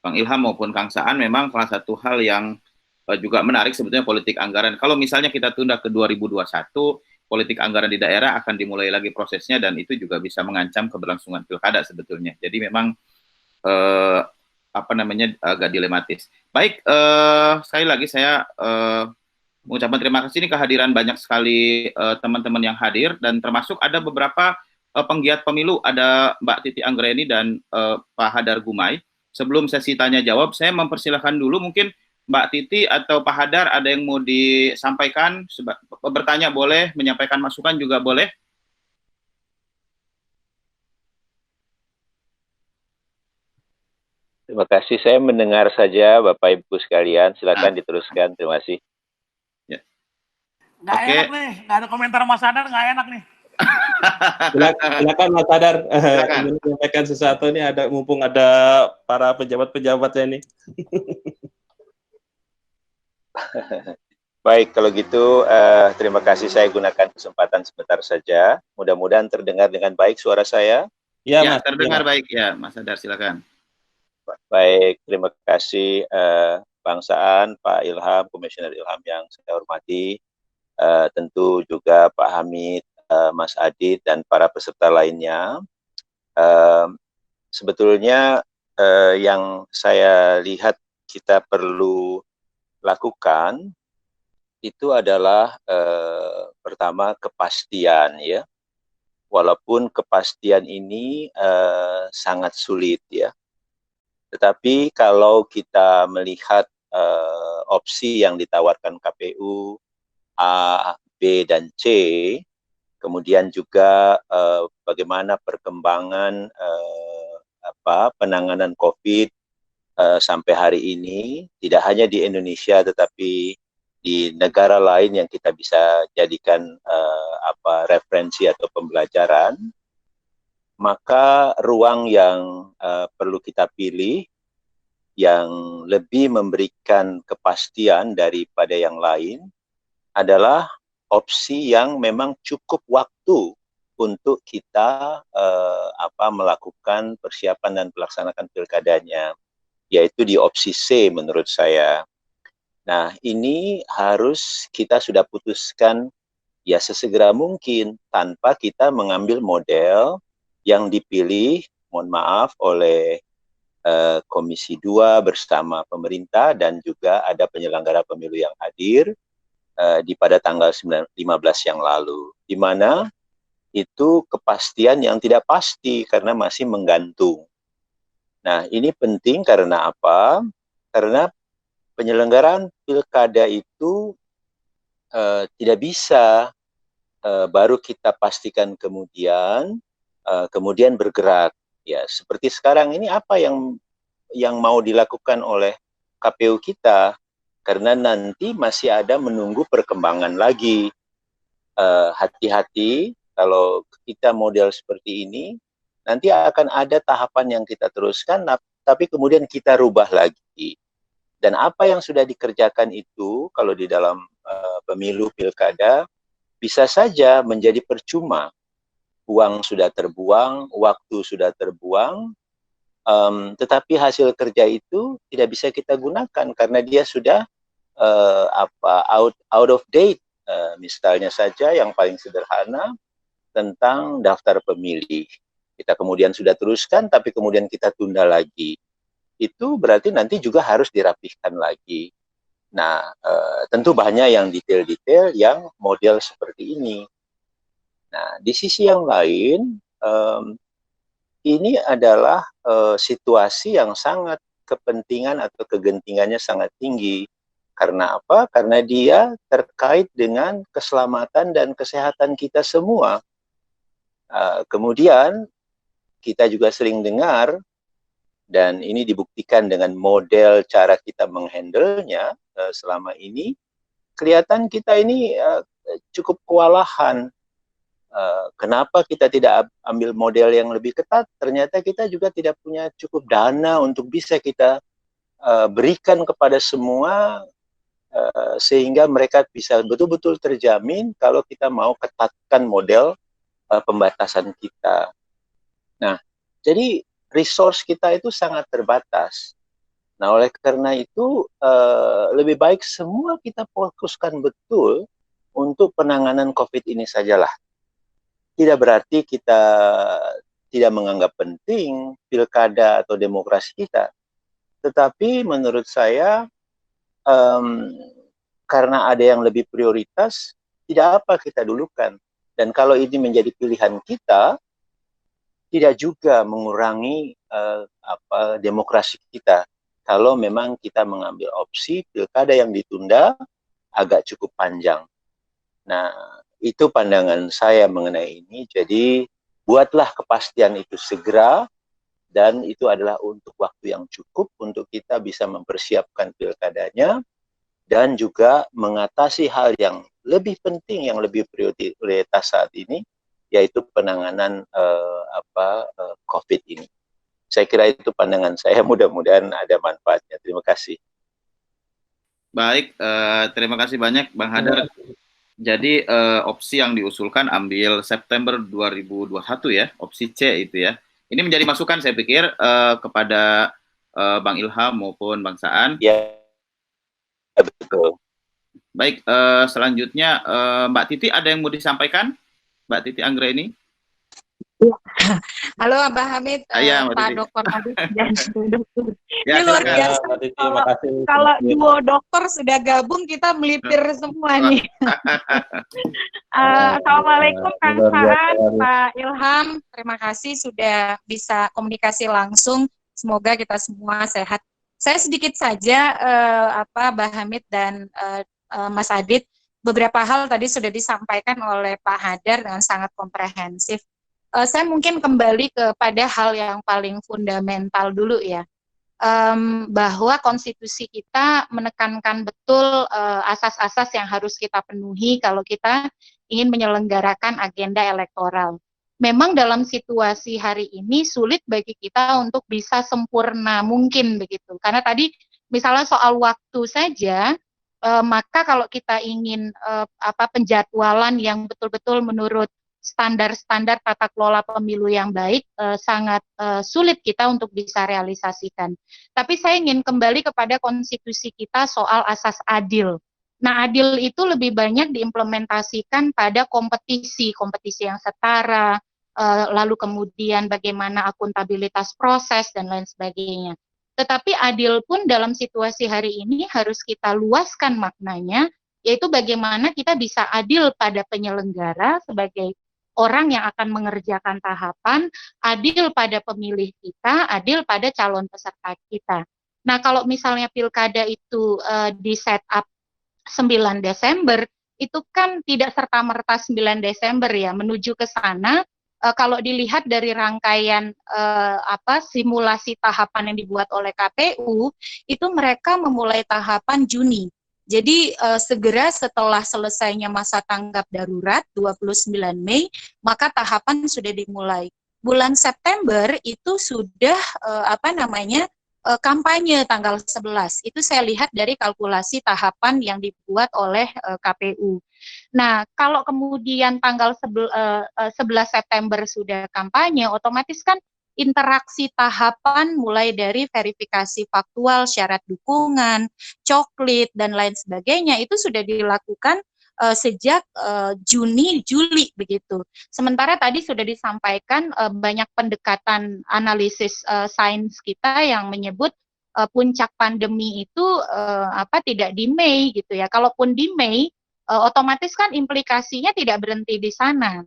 Kang Ilham maupun Kang Saan memang salah satu hal yang juga menarik sebetulnya politik anggaran. Kalau misalnya kita tunda ke 2021, politik anggaran di daerah akan dimulai lagi prosesnya dan itu juga bisa mengancam keberlangsungan pilkada sebetulnya. Jadi memang agak dilematis. Baik, sekali lagi saya mengucapkan terima kasih ini kehadiran banyak sekali teman-teman yang hadir dan termasuk ada beberapa penggiat pemilu, ada Mbak Titi Anggreni dan Pak Hadar Gumai. Sebelum sesi tanya jawab, saya mempersilahkan dulu mungkin Mbak Titi atau Pak Hadar ada yang mau disampaikan, bertanya boleh, menyampaikan masukan juga boleh. Terima kasih, saya mendengar saja Bapak Ibu sekalian, silakan diteruskan, terima kasih. Ya. Nggak enak nih, nggak ada komentar Mas Hadar, nggak enak nih. Silakan Mas Hadar, ingin menyampaikan sesuatu nih, mumpung ada para pejabat-pejabatnya nih. Baik, kalau gitu terima kasih, saya gunakan kesempatan sebentar saja. Mudah-mudahan terdengar dengan baik suara saya. Ya, Mas, terdengar baik ya, Mas Hadar, silakan. Baik, terima kasih Bang Saan, Pak Ilham, Komisioner Ilham yang saya hormati, tentu juga Pak Hamid, Mas Adit, dan para peserta lainnya. Sebetulnya yang saya lihat kita perlu lakukan itu adalah pertama kepastian, ya. Walaupun kepastian ini sangat sulit, ya. Tetapi kalau kita melihat opsi yang ditawarkan KPU A, B, dan C, kemudian juga bagaimana perkembangan penanganan COVID sampai hari ini, tidak hanya di Indonesia tetapi di negara lain yang kita bisa jadikan referensi atau pembelajaran, maka ruang yang perlu kita pilih yang lebih memberikan kepastian daripada yang lain adalah opsi yang memang cukup waktu untuk kita melakukan persiapan dan melaksanakan pilkadanya, yaitu di opsi C menurut saya. Nah, ini harus kita sudah putuskan ya sesegera mungkin tanpa kita mengambil model yang dipilih, mohon maaf, oleh Komisi 2 bersama pemerintah dan juga ada penyelenggara pemilu yang hadir pada tanggal 15 yang lalu, di mana itu kepastian yang tidak pasti karena masih menggantung. Nah, ini penting karena apa? Karena penyelenggaraan pilkada itu tidak bisa baru kita pastikan kemudian bergerak. Ya, seperti sekarang ini apa yang mau dilakukan oleh KPU kita? Karena nanti masih ada menunggu perkembangan lagi. Hati-hati kalau kita model seperti ini, nanti akan ada tahapan yang kita teruskan, tapi kemudian kita rubah lagi. Dan apa yang sudah dikerjakan itu, kalau di dalam pemilu pilkada, bisa saja menjadi percuma. Uang sudah terbuang, waktu sudah terbuang, tetapi hasil kerja itu tidak bisa kita gunakan karena dia sudah out of date. Misalnya saja yang paling sederhana tentang daftar pemilih. Kita kemudian sudah teruskan, tapi kemudian kita tunda lagi. Itu berarti nanti juga harus dirapihkan lagi. Nah, tentu banyak yang detail-detail yang model seperti ini. Nah, di sisi yang lain, ini adalah situasi yang sangat kepentingan atau kegentingannya sangat tinggi. Karena apa? Karena dia terkait dengan keselamatan dan kesehatan kita semua. Kemudian kita juga sering dengar, dan ini dibuktikan dengan model cara kita menghandle-nya selama ini, kelihatan kita ini cukup kewalahan. Kenapa kita tidak ambil model yang lebih ketat? Ternyata kita juga tidak punya cukup dana untuk bisa kita berikan kepada semua, sehingga mereka bisa betul-betul terjamin kalau kita mau ketatkan model pembatasan kita. Nah, jadi resource kita itu sangat terbatas. Nah, oleh karena itu lebih baik semua kita fokuskan betul untuk penanganan COVID ini sajalah. Tidak berarti kita tidak menganggap penting pilkada atau demokrasi kita. Tetapi menurut saya, karena ada yang lebih prioritas, tidak apa kita dulukan. Dan kalau ini menjadi pilihan kita, tidak juga mengurangi demokrasi kita. Kalau memang kita mengambil opsi pilkada yang ditunda agak cukup panjang. Nah, itu pandangan saya mengenai ini. Jadi, buatlah kepastian itu segera, dan itu adalah untuk waktu yang cukup untuk kita bisa mempersiapkan pilkadanya, dan juga mengatasi hal yang lebih penting, yang lebih prioritas saat ini, yaitu penanganan COVID ini. Saya kira itu pandangan saya, mudah-mudahan ada manfaatnya. Terima kasih. Baik, terima kasih banyak Bang Hadar. Jadi opsi yang diusulkan ambil September 2021 ya, opsi C itu ya. Ini menjadi masukan saya pikir kepada Bang Ilham maupun Bang Saan. Ya, betul. Baik, selanjutnya Mbak Titi ada yang mau disampaikan? Mbak Titi Anggraini. Halo Abah Hamid, Ya, Pak Dr. Hamid dan Dokter. Ya, Ini luar silakan. biasa. Kalau duo dokter sudah gabung, kita melipir semua nih. Assalamualaikum Kang Saan, Pak Ilham. Terima kasih sudah bisa komunikasi langsung. Semoga kita semua sehat. Saya sedikit saja, Mbak Hamid dan Mas Adit, beberapa hal tadi sudah disampaikan oleh Pak Hadar dengan sangat komprehensif. Saya mungkin kembali kepada hal yang paling fundamental dulu ya, bahwa konstitusi kita menekankan betul asas-asas yang harus kita penuhi kalau kita ingin menyelenggarakan agenda elektoral. Memang dalam situasi hari ini sulit bagi kita untuk bisa sempurna mungkin begitu, karena tadi misalnya soal waktu saja, maka kalau kita ingin penjadwalan yang betul-betul menurut standar-standar tata kelola pemilu yang baik, sangat sulit kita untuk bisa realisasikan. Tapi saya ingin kembali kepada konstitusi kita soal asas adil. Nah, adil itu lebih banyak diimplementasikan pada kompetisi yang setara, lalu kemudian bagaimana akuntabilitas proses dan lain sebagainya. Tetapi adil pun dalam situasi hari ini harus kita luaskan maknanya, yaitu bagaimana kita bisa adil pada penyelenggara sebagai orang yang akan mengerjakan tahapan, adil pada pemilih kita, adil pada calon peserta kita. Nah, kalau misalnya pilkada itu di set up 9 Desember, itu kan tidak serta-merta 9 Desember ya, menuju ke sana. Kalau dilihat dari rangkaian simulasi tahapan yang dibuat oleh KPU, itu mereka memulai tahapan Juni. Jadi segera setelah selesainya masa tanggap darurat 29 Mei, maka tahapan sudah dimulai. Bulan September itu sudah kampanye tanggal 11. Itu saya lihat dari kalkulasi tahapan yang dibuat oleh KPU. Nah, kalau kemudian tanggal 11 September sudah kampanye, otomatis kan interaksi tahapan mulai dari verifikasi faktual, syarat dukungan, coklit, dan lain sebagainya itu sudah dilakukan sejak Juni, Juli begitu. Sementara tadi sudah disampaikan banyak pendekatan analisis sains kita yang menyebut puncak pandemi itu tidak di Mei gitu ya. Kalaupun di Mei, otomatis kan implikasinya tidak berhenti di sana.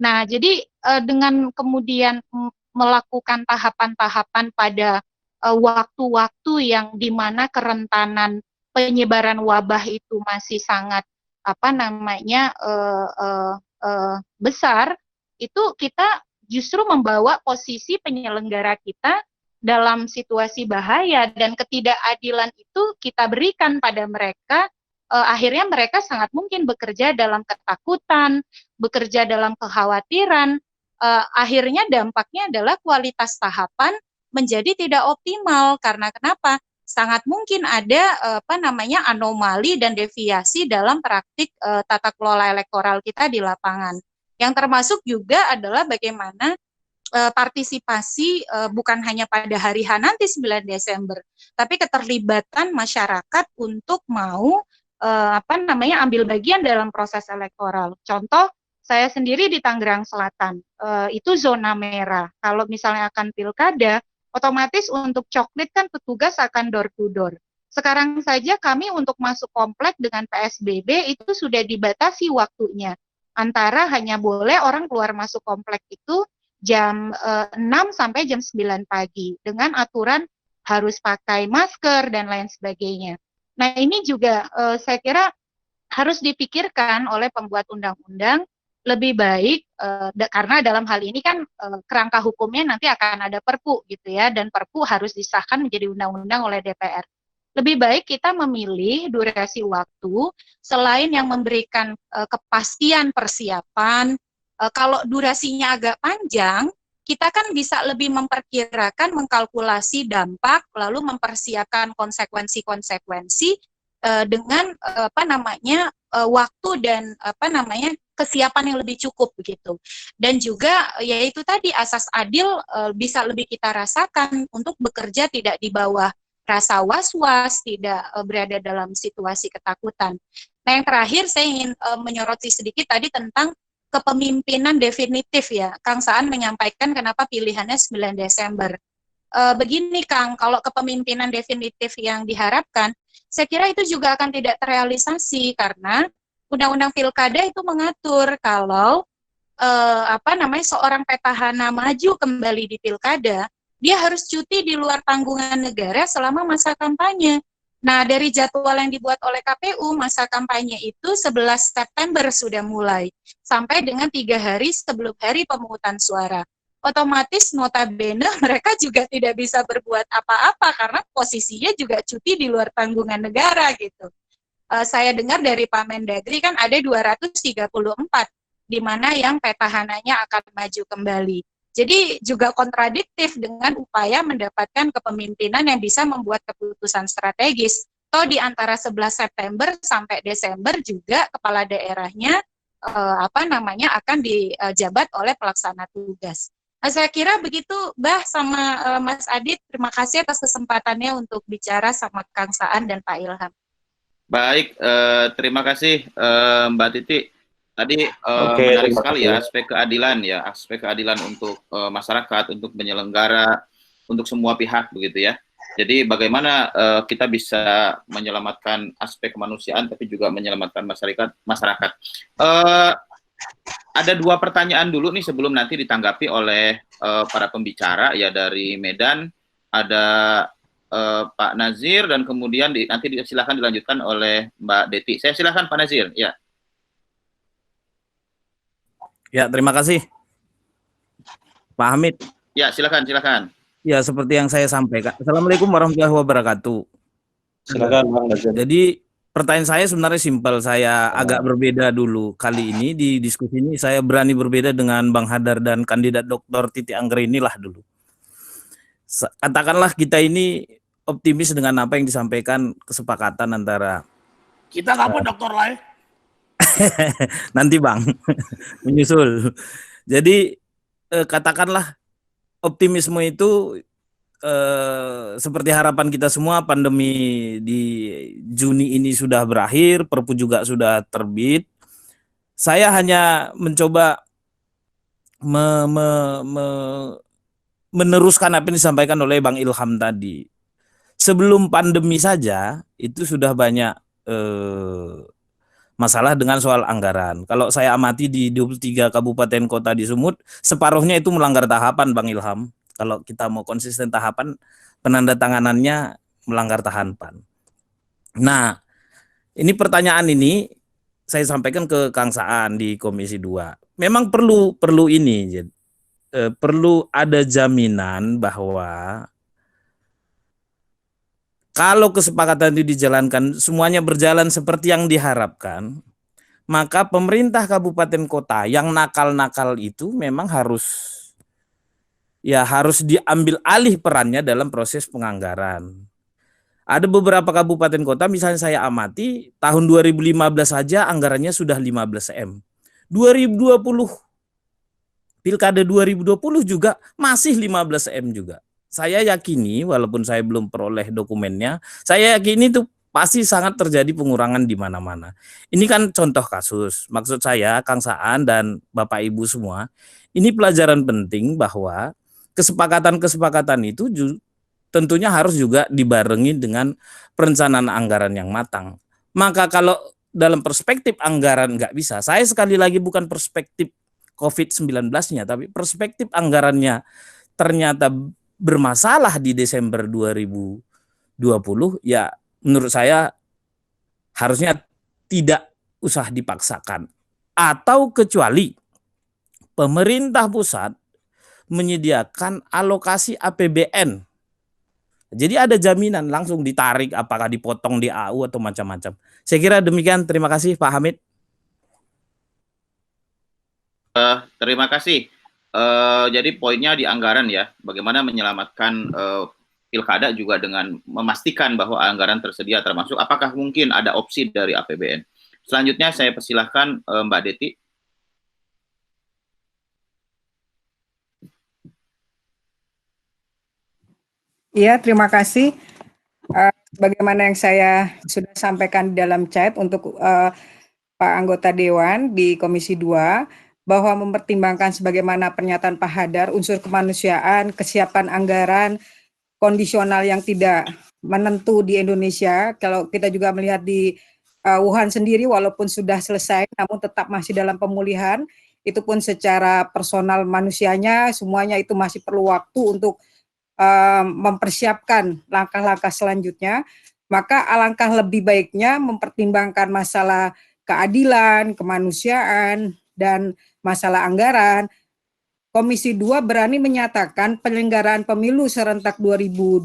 Nah, jadi dengan kemudian melakukan tahapan-tahapan pada waktu-waktu yang dimana kerentanan penyebaran wabah itu masih sangat besar, itu kita justru membawa posisi penyelenggara kita dalam situasi bahaya, dan ketidakadilan itu kita berikan pada mereka. Akhirnya mereka sangat mungkin bekerja dalam ketakutan, bekerja dalam kekhawatiran. Akhirnya dampaknya adalah kualitas tahapan menjadi tidak optimal. Karena kenapa? Sangat mungkin ada anomali dan deviasi dalam praktik tata kelola elektoral kita di lapangan. Yang termasuk juga adalah bagaimana partisipasi bukan hanya pada hari H nanti 9 Desember, tapi keterlibatan masyarakat untuk mau ambil bagian dalam proses elektoral. Contoh, saya sendiri di Tangerang Selatan, itu zona merah. Kalau misalnya akan pilkada, otomatis untuk coklit kan petugas akan door to door. Sekarang saja kami untuk masuk komplek dengan PSBB itu sudah dibatasi waktunya. Antara hanya boleh orang keluar masuk komplek itu jam 6 sampai jam 9 pagi dengan aturan harus pakai masker dan lain sebagainya. Nah, ini juga saya kira harus dipikirkan oleh pembuat undang-undang lebih baik karena dalam hal ini kan kerangka hukumnya nanti akan ada Perpu gitu ya, dan Perpu harus disahkan menjadi undang-undang oleh DPR. Lebih baik kita memilih durasi waktu selain yang memberikan kepastian persiapan. Kalau durasinya agak panjang, kita kan bisa lebih memperkirakan, mengkalkulasi dampak, lalu mempersiapkan konsekuensi-konsekuensi dengan waktu dan kesiapan yang lebih cukup begitu. Dan juga yaitu tadi asas adil bisa lebih kita rasakan untuk bekerja tidak di bawah rasa was-was, tidak berada dalam situasi ketakutan. Nah, yang terakhir saya ingin menyoroti sedikit tadi tentang kepemimpinan definitif ya. Kang Saan menyampaikan kenapa pilihannya 9 Desember. Begini Kang, kalau kepemimpinan definitif yang diharapkan, saya kira itu juga akan tidak terrealisasi karena Undang-Undang Pilkada itu mengatur kalau seorang petahana maju kembali di Pilkada, dia harus cuti di luar tanggungan negara selama masa kampanye. Nah, dari jadwal yang dibuat oleh KPU, masa kampanye itu 11 September sudah mulai, sampai dengan 3 hari sebelum hari pemungutan suara. Otomatis notabene mereka juga tidak bisa berbuat apa-apa, karena posisinya juga cuti di luar tanggungan negara gitu. Saya dengar dari Pak Mendagri kan ada 234, di mana yang petahananya akan maju kembali. Jadi juga kontradiktif dengan upaya mendapatkan kepemimpinan yang bisa membuat keputusan strategis. Toh di antara 11 September sampai Desember juga kepala daerahnya akan dijabat oleh pelaksana tugas. Nah, saya kira begitu, Mbah sama Mas Adit. Terima kasih atas kesempatannya untuk bicara sama Kang Saan dan Pak Ilham. Baik, terima kasih Mbak Titi. Tadi menarik sekali ya aspek keadilan untuk masyarakat, untuk penyelenggara, untuk semua pihak begitu ya. Jadi bagaimana kita bisa menyelamatkan aspek kemanusiaan tapi juga menyelamatkan masyarakat. Ada 2 pertanyaan dulu nih sebelum nanti ditanggapi oleh para pembicara ya dari Medan. Ada Pak Nazir dan kemudian nanti silakan dilanjutkan oleh Mbak Deti. Saya silakan Pak Nazir ya. Ya, terima kasih, Pak Hamid. Ya, silakan. Ya, seperti yang saya sampaikan. Assalamualaikum warahmatullahi wabarakatuh. Silakan, Bang Nazir. Jadi, pertanyaan saya sebenarnya simpel. Saya agak berbeda dulu. Kali ini di diskusi ini saya berani berbeda dengan Bang Hadar dan kandidat Dr. Titi Anggreni lah dulu. Katakanlah kita ini optimis dengan apa yang disampaikan kesepakatan antara kita nggak mau dokter lah ya. Nanti Bang menyusul. Jadi katakanlah optimisme itu seperti harapan kita semua, pandemi di Juni ini sudah berakhir, Perpu juga sudah terbit. Saya hanya mencoba meneruskan apa yang disampaikan oleh Bang Ilham tadi. Sebelum pandemi saja itu sudah banyak masalah dengan soal anggaran. Kalau saya amati di 23 kabupaten kota di Sumut, separuhnya itu melanggar tahapan, Bang Ilham. Kalau kita mau konsisten tahapan, penandatanganannya melanggar tahapan. Nah, ini pertanyaan ini saya sampaikan ke Kang Saan di Komisi 2. Memang perlu ini, perlu ada jaminan bahwa kalau kesepakatan itu dijalankan, semuanya berjalan seperti yang diharapkan, maka pemerintah kabupaten kota yang nakal-nakal itu memang harus diambil alih perannya dalam proses penganggaran. Ada beberapa kabupaten kota, misalnya saya amati, tahun 2015 saja anggarannya sudah 15 M. 2020, Pilkada 2020 juga masih 15 M juga. Saya yakini, walaupun saya belum peroleh dokumennya, saya yakini itu pasti sangat terjadi pengurangan di mana-mana. Ini kan contoh kasus. Maksud saya, Kang Saan dan Bapak Ibu semua, ini pelajaran penting bahwa kesepakatan-kesepakatan itu tentunya harus juga dibarengi dengan perencanaan anggaran yang matang. Maka kalau dalam perspektif anggaran nggak bisa, saya sekali lagi bukan perspektif COVID-19-nya, tapi perspektif anggarannya ternyata bermasalah di Desember 2020, ya menurut saya harusnya tidak usah dipaksakan. Atau kecuali pemerintah pusat menyediakan alokasi APBN. Jadi ada jaminan langsung ditarik, apakah dipotong di AU atau macam-macam. Saya kira demikian. Terima kasih Pak Hamid. Terima kasih. Jadi poinnya di anggaran ya, bagaimana menyelamatkan pilkada juga dengan memastikan bahwa anggaran tersedia, termasuk apakah mungkin ada opsi dari APBN. Selanjutnya saya persilahkan Mbak Deti. Iya, terima kasih. Bagaimana yang saya sudah sampaikan di dalam chat untuk Pak anggota Dewan di Komisi 2, bahwa mempertimbangkan sebagaimana pernyataan Pak Hadar, unsur kemanusiaan, kesiapan anggaran, kondisional yang tidak menentu di Indonesia. Kalau kita juga melihat di Wuhan sendiri, walaupun sudah selesai, namun tetap masih dalam pemulihan, itu pun secara personal manusianya, semuanya itu masih perlu waktu untuk mempersiapkan langkah-langkah selanjutnya. Maka alangkah lebih baiknya mempertimbangkan masalah keadilan, kemanusiaan, dan masalah anggaran. Komisi 2 berani menyatakan penyelenggaraan pemilu serentak 2020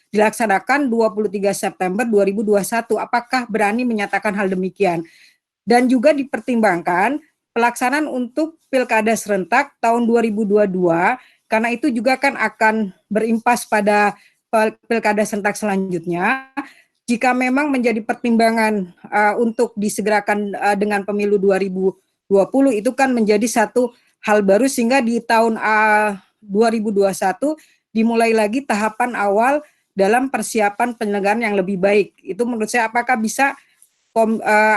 dilaksanakan 23 September 2021. Apakah berani menyatakan hal demikian? Dan juga dipertimbangkan pelaksanaan untuk pilkada serentak tahun 2022, karena itu juga kan akan berimpas pada pilkada serentak selanjutnya. Jika memang menjadi pertimbangan untuk disegerakan dengan pemilu 2020, itu kan menjadi satu hal baru, sehingga di tahun 2021 dimulai lagi tahapan awal dalam persiapan penyelenggaraan yang lebih baik. Itu menurut saya, apakah bisa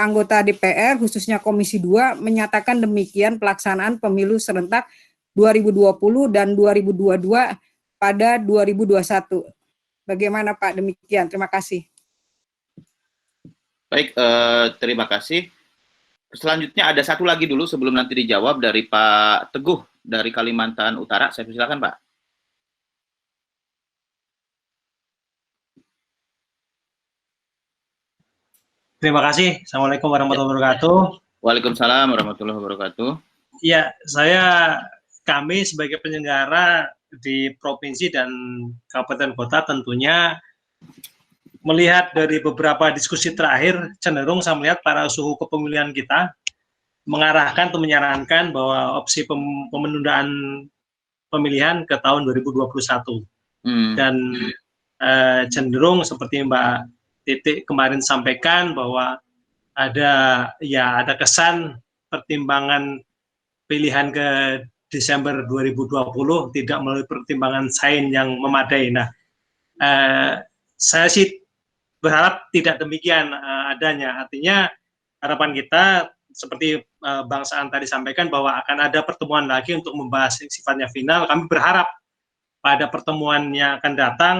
anggota DPR khususnya Komisi 2 menyatakan demikian pelaksanaan pemilu serentak 2020 dan 2022 pada 2021. Bagaimana Pak demikian? Terima kasih. Baik, terima kasih. Selanjutnya ada satu lagi dulu sebelum nanti dijawab dari Pak Teguh dari Kalimantan Utara. Saya persilakan Pak. Terima kasih. Assalamualaikum warahmatullahi wabarakatuh. Waalaikumsalam warahmatullahi wabarakatuh. Ya, kami sebagai penyelenggara di provinsi dan kabupaten kota tentunya melihat dari beberapa diskusi terakhir, cenderung saya melihat para suhu kepemilihan kita mengarahkan atau menyarankan bahwa opsi pemenundaan pemilihan ke tahun 2021. Dan cenderung seperti Mbak Titik kemarin sampaikan bahwa ada kesan pertimbangan pilihan ke Desember 2020 tidak melalui pertimbangan sains yang memadai. Nah, saya sih berharap tidak demikian adanya. Artinya harapan kita seperti Bang Saan tadi sampaikan bahwa akan ada pertemuan lagi untuk membahas yang sifatnya final. Kami berharap pada pertemuan yang akan datang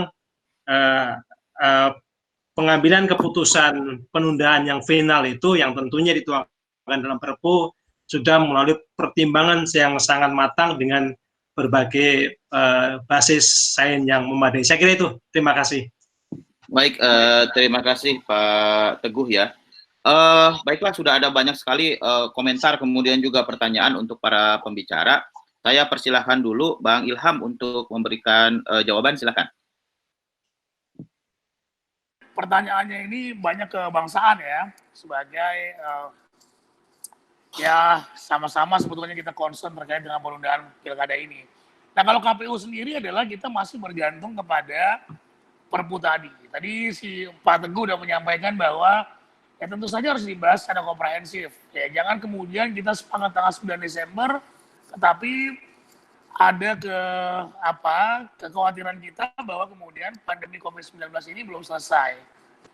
pengambilan keputusan penundaan yang final itu yang tentunya dituangkan dalam Perpu sudah melalui pertimbangan yang sangat matang dengan berbagai basis sains yang memadai. Saya kira itu. Terima kasih. Baik, terima kasih Pak Teguh ya. Baiklah, sudah ada banyak sekali komentar kemudian juga pertanyaan untuk para pembicara. Saya persilahkan dulu Bang Ilham untuk memberikan jawaban, silakan. Pertanyaannya ini banyak kebangsaan ya, sebagai ya sama-sama sebetulnya kita concern terkait dengan penundaan pilkada ini. Nah kalau KPU sendiri adalah kita masih bergantung kepada Perpu tadi. Tadi si Pak Teguh sudah menyampaikan bahwa ya tentu saja harus dibahas secara komprehensif. Ya jangan kemudian kita sepakat tanggal 9 Desember, tetapi ada kekhawatiran kita bahwa kemudian pandemi COVID-19 ini belum selesai.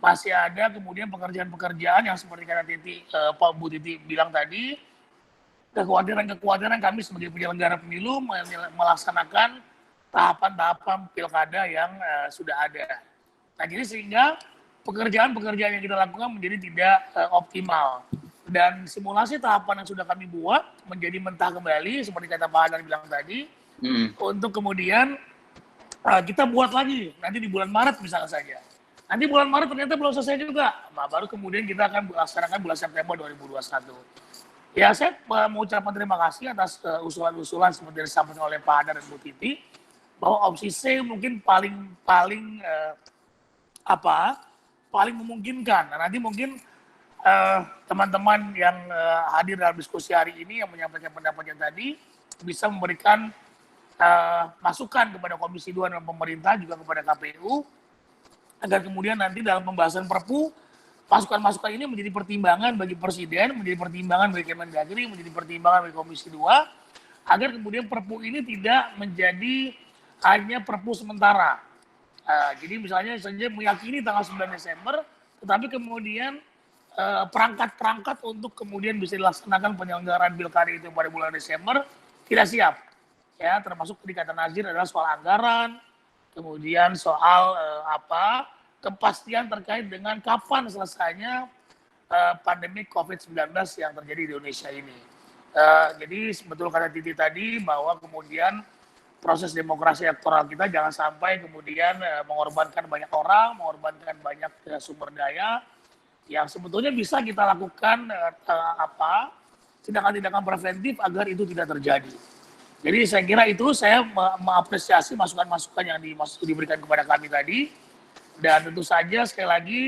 Masih ada kemudian pekerjaan-pekerjaan yang seperti kata Bu Titi bilang tadi, kekhawatiran kami sebagai penyelenggara pemilu melaksanakan tahapan-tahapan pilkada yang sudah ada. Nah jadi sehingga pekerjaan-pekerjaan yang kita lakukan menjadi tidak optimal. Dan simulasi tahapan yang sudah kami buat menjadi mentah kembali, seperti kata Pak Hadar bilang tadi, untuk kemudian kita buat lagi, nanti di bulan Maret misalnya saja. Nanti bulan Maret ternyata belum selesai juga, nah, baru kemudian kita akan laksanakan bulan September 2021. Ya saya mengucapkan terima kasih atas usulan-usulan seperti yang disampaikan oleh Pak Hadar dan Bu Titi, bahwa opsi C mungkin paling memungkinkan. Nah, nanti mungkin teman-teman yang hadir dalam diskusi hari ini yang menyampaikan pendapatnya tadi bisa memberikan masukan kepada Komisi 2 dan pemerintah juga kepada KPU agar kemudian nanti dalam pembahasan Perpu masukan-masukan ini menjadi pertimbangan bagi Presiden, menjadi pertimbangan bagi Kemendagri, menjadi pertimbangan bagi Komisi 2 agar kemudian Perpu ini tidak menjadi hanya Perpu sementara. Jadi misalnya saja meyakini tanggal 9 Desember, tetapi kemudian perangkat-perangkat untuk kemudian bisa dilaksanakan penyelenggaraan pilkada itu pada bulan Desember tidak siap. Ya, termasuk tadi kata Nazir adalah soal anggaran, kemudian soal kepastian terkait dengan kapan selesainya pandemi COVID-19 yang terjadi di Indonesia ini. Jadi betul kata Titi tadi bahwa kemudian proses demokrasi elektoral kita jangan sampai kemudian mengorbankan banyak orang, mengorbankan banyak sumber daya yang sebetulnya bisa kita lakukan tindakan-tindakan preventif agar itu tidak terjadi. Jadi saya kira itu saya mengapresiasi masukan-masukan yang diberikan kepada kami tadi, dan tentu saja sekali lagi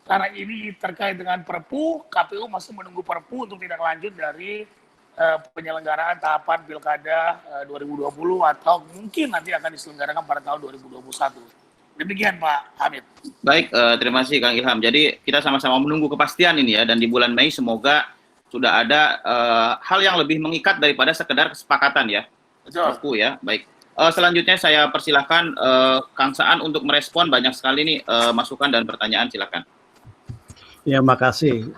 karena ini terkait dengan Perpu, KPU masih menunggu Perpu untuk tindak lanjut dari penyelenggaraan tahapan Pilkada 2020 atau mungkin nanti akan diselenggarakan pada tahun 2021. Demikian Pak Hamid. Baik, terima kasih Kang Ilham. Jadi kita sama-sama menunggu kepastian ini ya, dan di bulan Mei semoga sudah ada hal yang lebih mengikat daripada sekedar kesepakatan ya. Perpu ya. Baik. Selanjutnya saya persilahkan Kang Saan untuk merespon banyak sekali nih masukan dan pertanyaan, silakan. Ya, makasih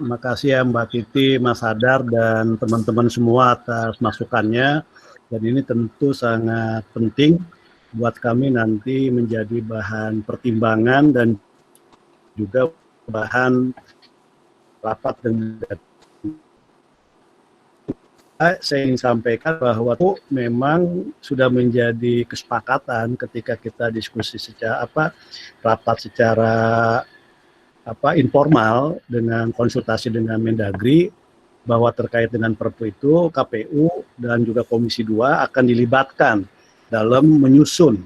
ya Mbak Titi, Mas Hadar, dan teman-teman semua atas masukannya. Dan ini tentu sangat penting buat kami nanti menjadi bahan pertimbangan dan juga bahan rapat dengan. Saya ingin sampaikan bahwa itu memang sudah menjadi kesepakatan ketika kita diskusi secara rapat secara informal dengan konsultasi dengan Mendagri, bahwa terkait dengan Perpu itu KPU dan juga Komisi 2 akan dilibatkan dalam menyusun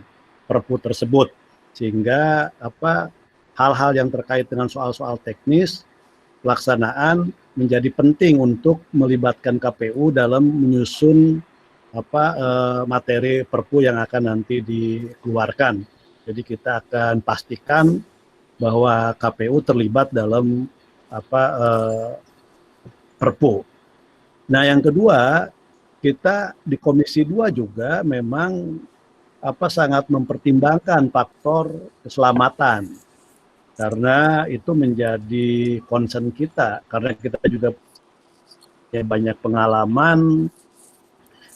Perpu tersebut, sehingga hal-hal yang terkait dengan soal-soal teknis pelaksanaan menjadi penting untuk melibatkan KPU dalam menyusun materi Perpu yang akan nanti dikeluarkan. Jadi kita akan pastikan bahwa KPU terlibat dalam Perpu. Nah, yang kedua, kita di Komisi 2 juga memang sangat mempertimbangkan faktor keselamatan, karena itu menjadi concern kita, karena kita juga banyak pengalaman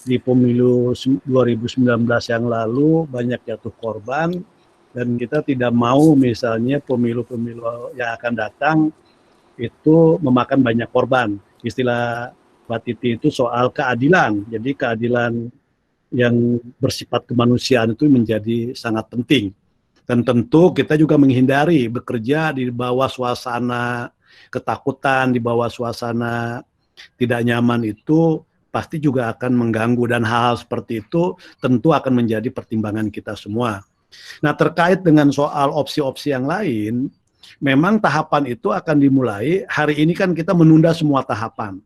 di pemilu 2019 yang lalu, banyak jatuh korban, Dan kita tidak mau misalnya pemilu-pemilu yang akan datang itu memakan banyak korban. Istilah Mbak Titi itu soal keadilan. Jadi keadilan yang bersifat kemanusiaan itu menjadi sangat penting. Dan tentu kita juga menghindari bekerja di bawah suasana ketakutan, di bawah suasana tidak nyaman itu pasti juga akan mengganggu, dan hal-hal seperti itu tentu akan menjadi pertimbangan kita semua. Nah, terkait dengan soal opsi-opsi yang lain, memang tahapan itu akan dimulai, hari ini kan kita menunda semua tahapan,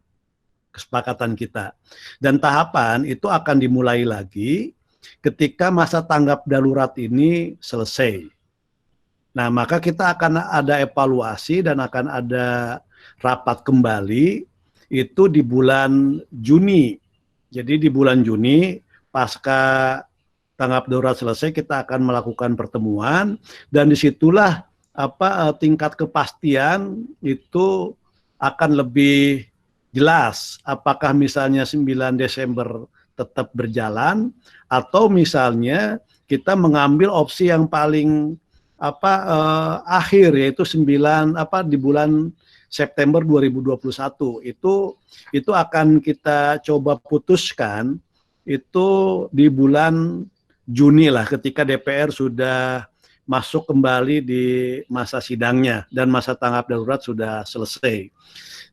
kesepakatan kita. Dan tahapan itu akan dimulai lagi ketika masa tanggap darurat ini selesai. Nah, maka kita akan ada evaluasi dan akan ada rapat kembali itu di bulan Juni. Jadi di bulan Juni pasca tanggap darurat selesai kita akan melakukan pertemuan, dan disitulah tingkat kepastian itu akan lebih jelas apakah misalnya 9 Desember tetap berjalan atau misalnya kita mengambil opsi yang paling akhir, yaitu di bulan September 2021. Itu akan kita coba putuskan itu di bulan Juni lah, ketika DPR sudah masuk kembali di masa sidangnya dan masa tanggap darurat sudah selesai.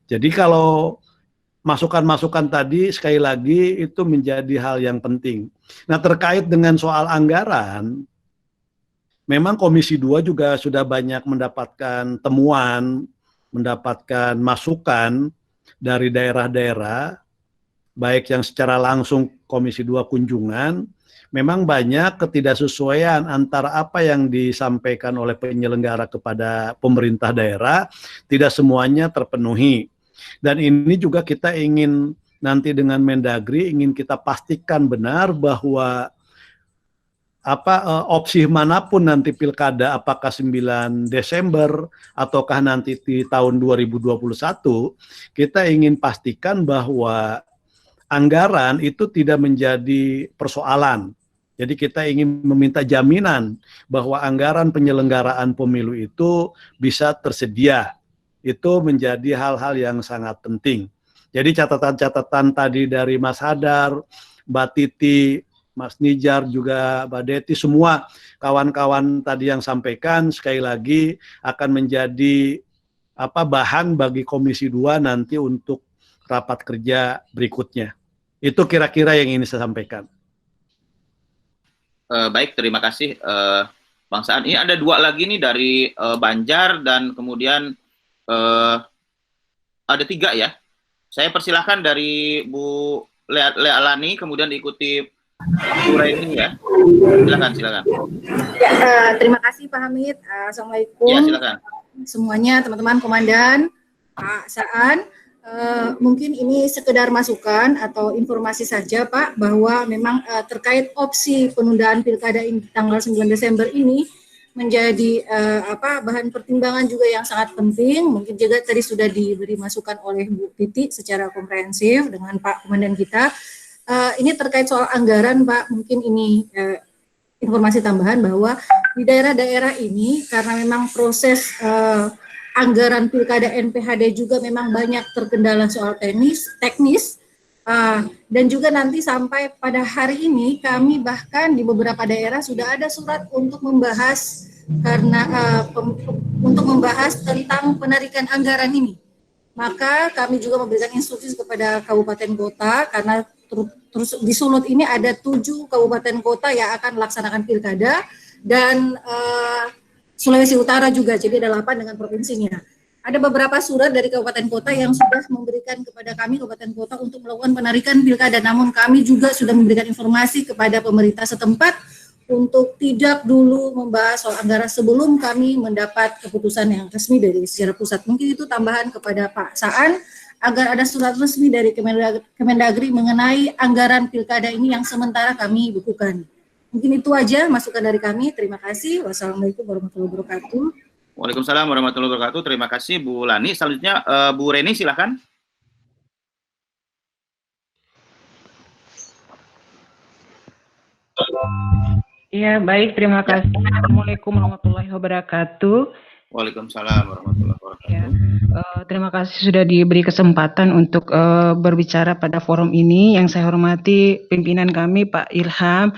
Jadi kalau masukan-masukan tadi sekali lagi itu menjadi hal yang penting. Nah, terkait dengan soal anggaran, memang Komisi 2 juga sudah banyak mendapatkan temuan, mendapatkan masukan dari daerah-daerah, baik yang secara langsung Komisi 2 kunjungan. Memang banyak ketidaksesuaian antara apa yang disampaikan oleh penyelenggara kepada pemerintah daerah, tidak semuanya terpenuhi. Dan ini juga kita ingin nanti dengan Mendagri ingin kita pastikan benar bahwa opsi manapun nanti pilkada, apakah 9 Desember ataukah nanti di tahun 2021, kita ingin pastikan bahwa anggaran itu tidak menjadi persoalan. Jadi kita ingin meminta jaminan bahwa anggaran penyelenggaraan pemilu itu bisa tersedia. Itu menjadi hal-hal yang sangat penting. Jadi catatan-catatan tadi dari Mas Hadar, Mbak Titi, Mas Nijar, juga Mbak Deti, semua kawan-kawan tadi yang sampaikan, sekali lagi akan menjadi bahan bagi Komisi 2 nanti untuk rapat kerja berikutnya. Itu kira-kira yang ingin saya sampaikan. Baik, terima kasih Bang Saan. Ini ada 2 lagi nih dari Banjar, dan kemudian ada 3 ya. Saya persilahkan dari Bu Lea Lani, kemudian diikuti Bu Reni ya. Silakan. Ya, terima kasih Pak Hamid. Assalamualaikum. Ya, silakan. Semuanya, teman-teman komandan, Pak Saan. Mungkin ini sekedar masukan atau informasi saja Pak, bahwa memang terkait opsi penundaan pilkada tanggal 9 Desember ini menjadi bahan pertimbangan juga yang sangat penting. Mungkin juga tadi sudah diberi masukan oleh Bu Titi secara komprehensif dengan Pak Komandan kita. Ini terkait soal anggaran Pak, mungkin ini informasi tambahan bahwa di daerah-daerah ini karena memang proses anggaran pilkada NPHD juga memang banyak terkendala soal teknis, dan juga nanti sampai pada hari ini kami bahkan di beberapa daerah sudah ada surat untuk membahas untuk membahas tentang penarikan anggaran ini. Maka kami juga memberikan instruksi kepada kabupaten kota, karena terus di Sulut ini ada 7 kabupaten kota yang akan melaksanakan pilkada, dan Sulawesi Utara juga, jadi ada 8 dengan provinsinya. Ada beberapa surat dari kabupaten kota yang sudah memberikan kepada kami kabupaten kota untuk melakukan penarikan pilkada, namun kami juga sudah memberikan informasi kepada pemerintah setempat untuk tidak dulu membahas soal anggaran sebelum kami mendapat keputusan yang resmi dari secara pusat. Mungkin itu tambahan kepada Pak Saan, agar ada surat resmi dari Kemendagri mengenai anggaran pilkada ini yang sementara kami bukukan. Mungkin itu aja masukan dari kami. Terima kasih. Wassalamualaikum warahmatullahi wabarakatuh. Waalaikumsalam warahmatullahi wabarakatuh. Terima kasih Bu Lani. Selanjutnya Bu Reni, silakan. Iya, baik. Terima kasih. Assalamualaikum warahmatullahi wabarakatuh. Waalaikumsalam warahmatullahi wabarakatuh. Ya, terima kasih sudah diberi kesempatan untuk berbicara pada forum ini. Yang saya hormati pimpinan kami Pak Ilham,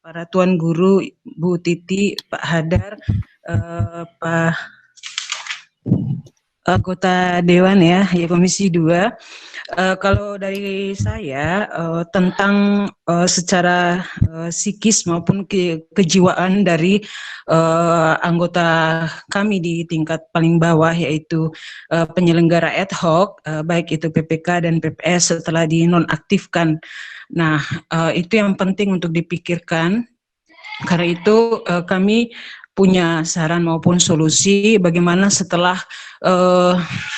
para Tuan Guru, Bu Titi, Pak Hadar, Pak anggota Dewan ya Komisi 2. Kalau dari saya tentang secara psikis maupun kejiwaan dari anggota kami di tingkat paling bawah, yaitu penyelenggara ad hoc, baik itu PPK dan PPS setelah dinonaktifkan. Nah, itu yang penting untuk dipikirkan. Karena itu kami punya saran maupun solusi bagaimana setelah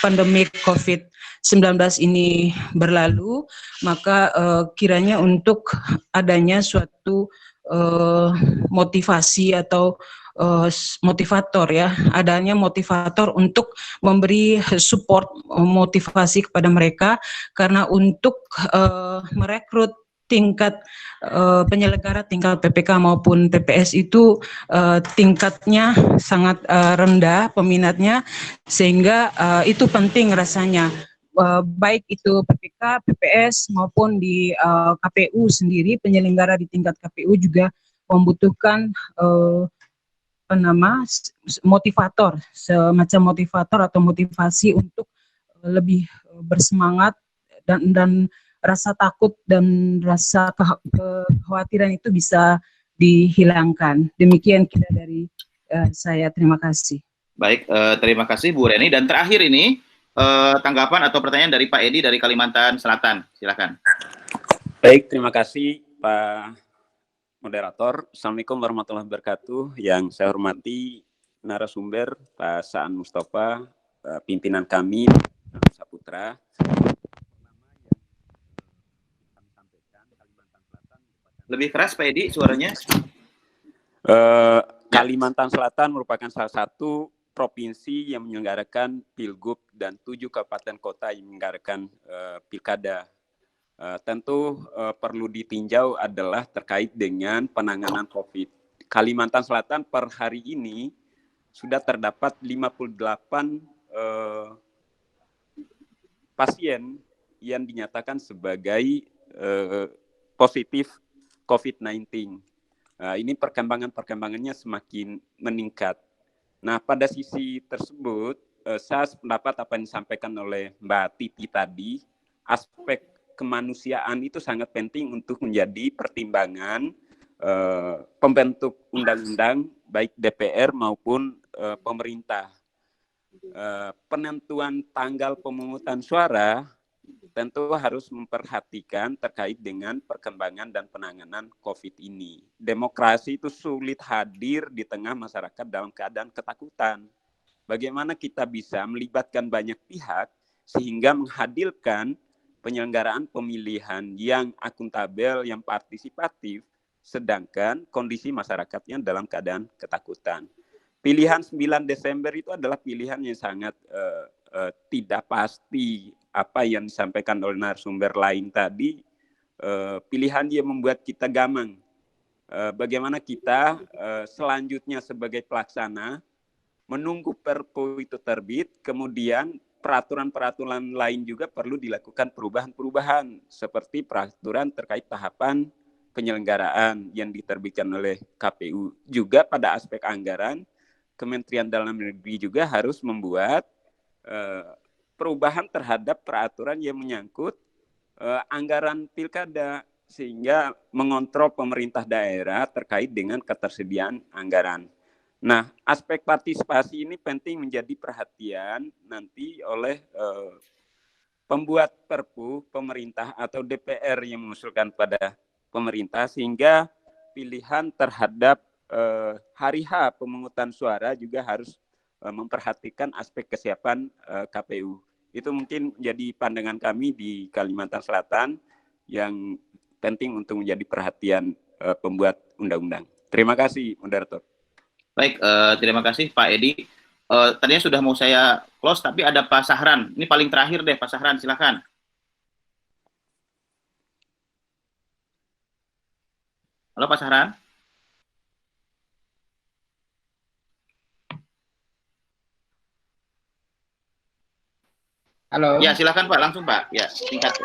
pandemi COVID-19 ini berlalu, maka kiranya untuk adanya suatu motivasi atau motivator ya, adanya motivator untuk memberi support motivasi kepada mereka, karena untuk merekrut tingkat penyelenggara tingkat PPK maupun PPS itu tingkatnya sangat rendah peminatnya, sehingga itu penting rasanya baik itu PPK, PPS maupun di KPU sendiri, penyelenggara di tingkat KPU juga membutuhkan motivator, semacam motivator atau motivasi untuk lebih bersemangat, dan rasa takut dan rasa kekhawatiran itu bisa dihilangkan. Demikian kira dari saya. Terima kasih. Baik, terima kasih Bu Reni. Dan terakhir ini tanggapan atau pertanyaan dari Pak Edi dari Kalimantan Selatan. Silakan. Baik, terima kasih Pak Moderator. Assalamualaikum warahmatullahi wabarakatuh. Yang saya hormati narasumber Pak Saan Mustafa, pimpinan kami Saputra. Lebih keras Pak Edi suaranya. Kalimantan Selatan merupakan salah satu provinsi yang menyelenggarakan Pilgub dan 7 kabupaten kota yang menyelenggarakan Pilkada. Tentu perlu ditinjau adalah terkait dengan penanganan COVID. Kalimantan Selatan per hari ini sudah terdapat 58 pasien yang dinyatakan sebagai positif COVID-19. Ini perkembangannya semakin meningkat. Nah, pada sisi tersebut, saya sependapat apa yang disampaikan oleh Mbak Titi tadi, aspek kemanusiaan itu sangat penting untuk menjadi pertimbangan pembentuk undang-undang, baik DPR maupun pemerintah. Penentuan tanggal pemungutan suara tentu harus memperhatikan terkait dengan perkembangan dan penanganan COVID ini. Demokrasi itu sulit hadir di tengah masyarakat dalam keadaan ketakutan. Bagaimana kita bisa melibatkan banyak pihak sehingga menghadirkan penyelenggaraan pemilihan yang akuntabel, yang partisipatif, sedangkan kondisi masyarakatnya dalam keadaan ketakutan. Pilihan 9 Desember itu adalah pilihan yang sangat tidak pasti. Apa yang disampaikan oleh narasumber lain tadi, pilihan yang membuat kita gamang. Bagaimana kita selanjutnya sebagai pelaksana menunggu Perpu itu terbit, kemudian peraturan-peraturan lain juga perlu dilakukan perubahan-perubahan, seperti peraturan terkait tahapan penyelenggaraan yang diterbitkan oleh KPU. Juga pada aspek anggaran, Kementerian Dalam Negeri juga harus membuat perubahan terhadap peraturan yang menyangkut anggaran pilkada, sehingga mengontrol pemerintah daerah terkait dengan ketersediaan anggaran. Nah, aspek partisipasi ini penting menjadi perhatian nanti oleh pembuat Perpu, pemerintah atau DPR yang mengusulkan pada pemerintah, sehingga pilihan terhadap hari H pemungutan suara juga harus memperhatikan aspek kesiapan KPU. Itu mungkin menjadi pandangan kami di Kalimantan Selatan yang penting untuk menjadi perhatian pembuat undang-undang. Terima kasih, Moderator. Baik, terima kasih Pak Edi. Tadinya sudah mau saya close, tapi ada Pak Sahran. Ini paling terakhir deh, Pak Sahran, silakan. Halo Pak Sahran. Halo. Ya, silakan Pak, langsung Pak. Ya, singkat.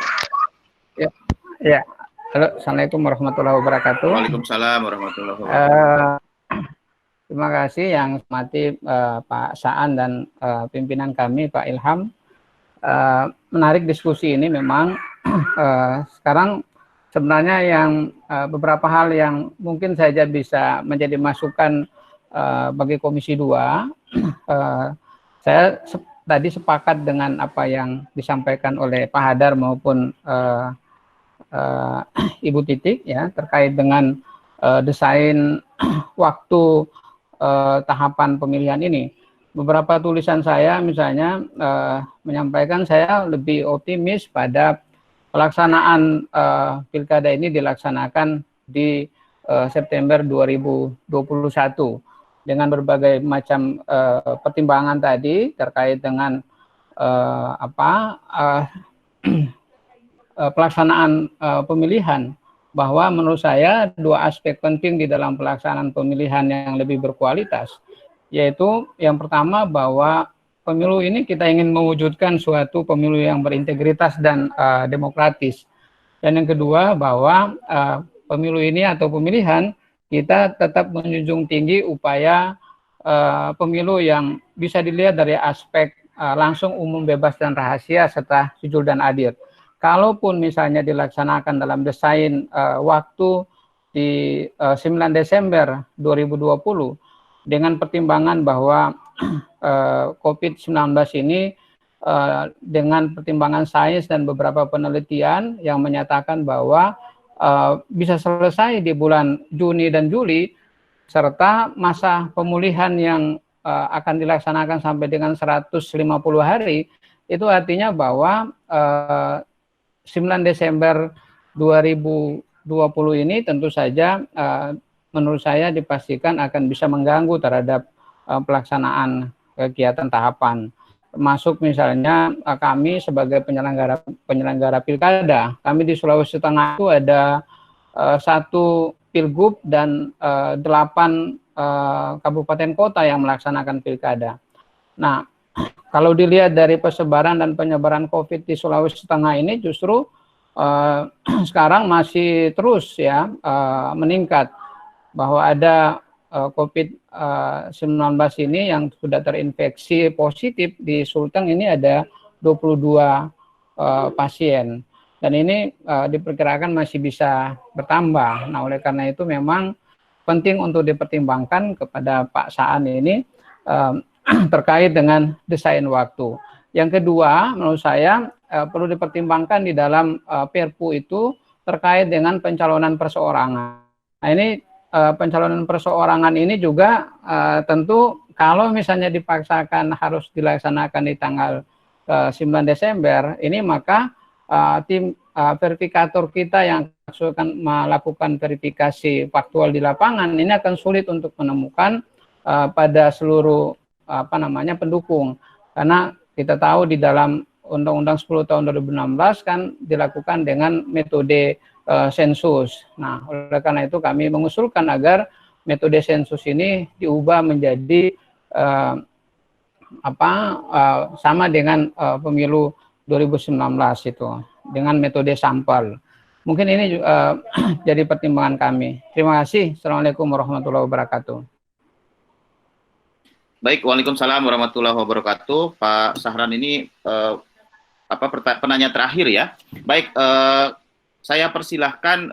Ya. Halo, Assalamualaikum warahmatullahi wabarakatuh. Waalaikumsalam warahmatullahi wabarakatuh. Terima kasih yang hormati Pak Saan dan pimpinan kami Pak Ilham. Menarik diskusi ini memang. Sekarang sebenarnya yang beberapa hal yang mungkin saja bisa menjadi masukan bagi Komisi 2. Saya tadi sepakat dengan apa yang disampaikan oleh Pak Hadar maupun Ibu Titik ya terkait dengan desain waktu tahapan pemilihan ini. Beberapa tulisan saya misalnya menyampaikan saya lebih optimis pada pelaksanaan pilkada ini dilaksanakan di September 2021 dengan berbagai macam pertimbangan tadi terkait dengan pelaksanaan pemilihan, bahwa menurut saya dua aspek penting di dalam pelaksanaan pemilihan yang lebih berkualitas, yaitu yang pertama bahwa pemilu ini kita ingin mewujudkan suatu pemilu yang berintegritas dan demokratis, dan yang kedua bahwa pemilu ini atau pemilihan kita tetap menjunjung tinggi upaya pemilu yang bisa dilihat dari aspek langsung, umum, bebas, dan rahasia, serta jujur dan adil. Kalaupun misalnya dilaksanakan dalam desain waktu di 9 Desember 2020, dengan pertimbangan bahwa COVID-19 ini dengan pertimbangan sains dan beberapa penelitian yang menyatakan bahwa bisa selesai di bulan Juni dan Juli, serta masa pemulihan yang akan dilaksanakan sampai dengan 150 hari, itu artinya bahwa 9 Desember 2020 ini tentu saja menurut saya dipastikan akan bisa mengganggu terhadap pelaksanaan kegiatan tahapan. Termasuk misalnya kami sebagai penyelenggara pilkada, kami di Sulawesi Tengah itu ada 1 pilgub dan 8 kabupaten kota yang melaksanakan pilkada. Nah, kalau dilihat dari persebaran dan penyebaran COVID di Sulawesi Tengah ini justru sekarang masih terus ya meningkat, bahwa ada COVID-19 ini yang sudah terinfeksi positif di Sulteng ini ada 22 pasien, dan ini diperkirakan masih bisa bertambah. Nah, oleh karena itu memang penting untuk dipertimbangkan kepada Pak Saan ini terkait dengan desain waktu. Yang kedua, menurut saya perlu dipertimbangkan di dalam Perpu itu terkait dengan pencalonan perseorangan. Nah, ini pencalonan perseorangan ini juga tentu kalau misalnya dipaksakan harus dilaksanakan di tanggal 9 Desember ini, maka tim verifikator kita yang akan melakukan verifikasi faktual di lapangan ini akan sulit untuk menemukan pada seluruh pendukung, karena kita tahu di dalam Undang-Undang 10 tahun 2016 kan dilakukan dengan metode sensus. Nah, oleh karena itu kami mengusulkan agar metode sensus ini diubah menjadi sama dengan pemilu 2019 itu dengan metode sampel. Mungkin ini jadi pertimbangan kami. Terima kasih. Assalamualaikum warahmatullahi wabarakatuh. Baik, waalaikumsalam warahmatullahi wabarakatuh. Pak Sahran ini penanya terakhir ya. Baik, saya persilahkan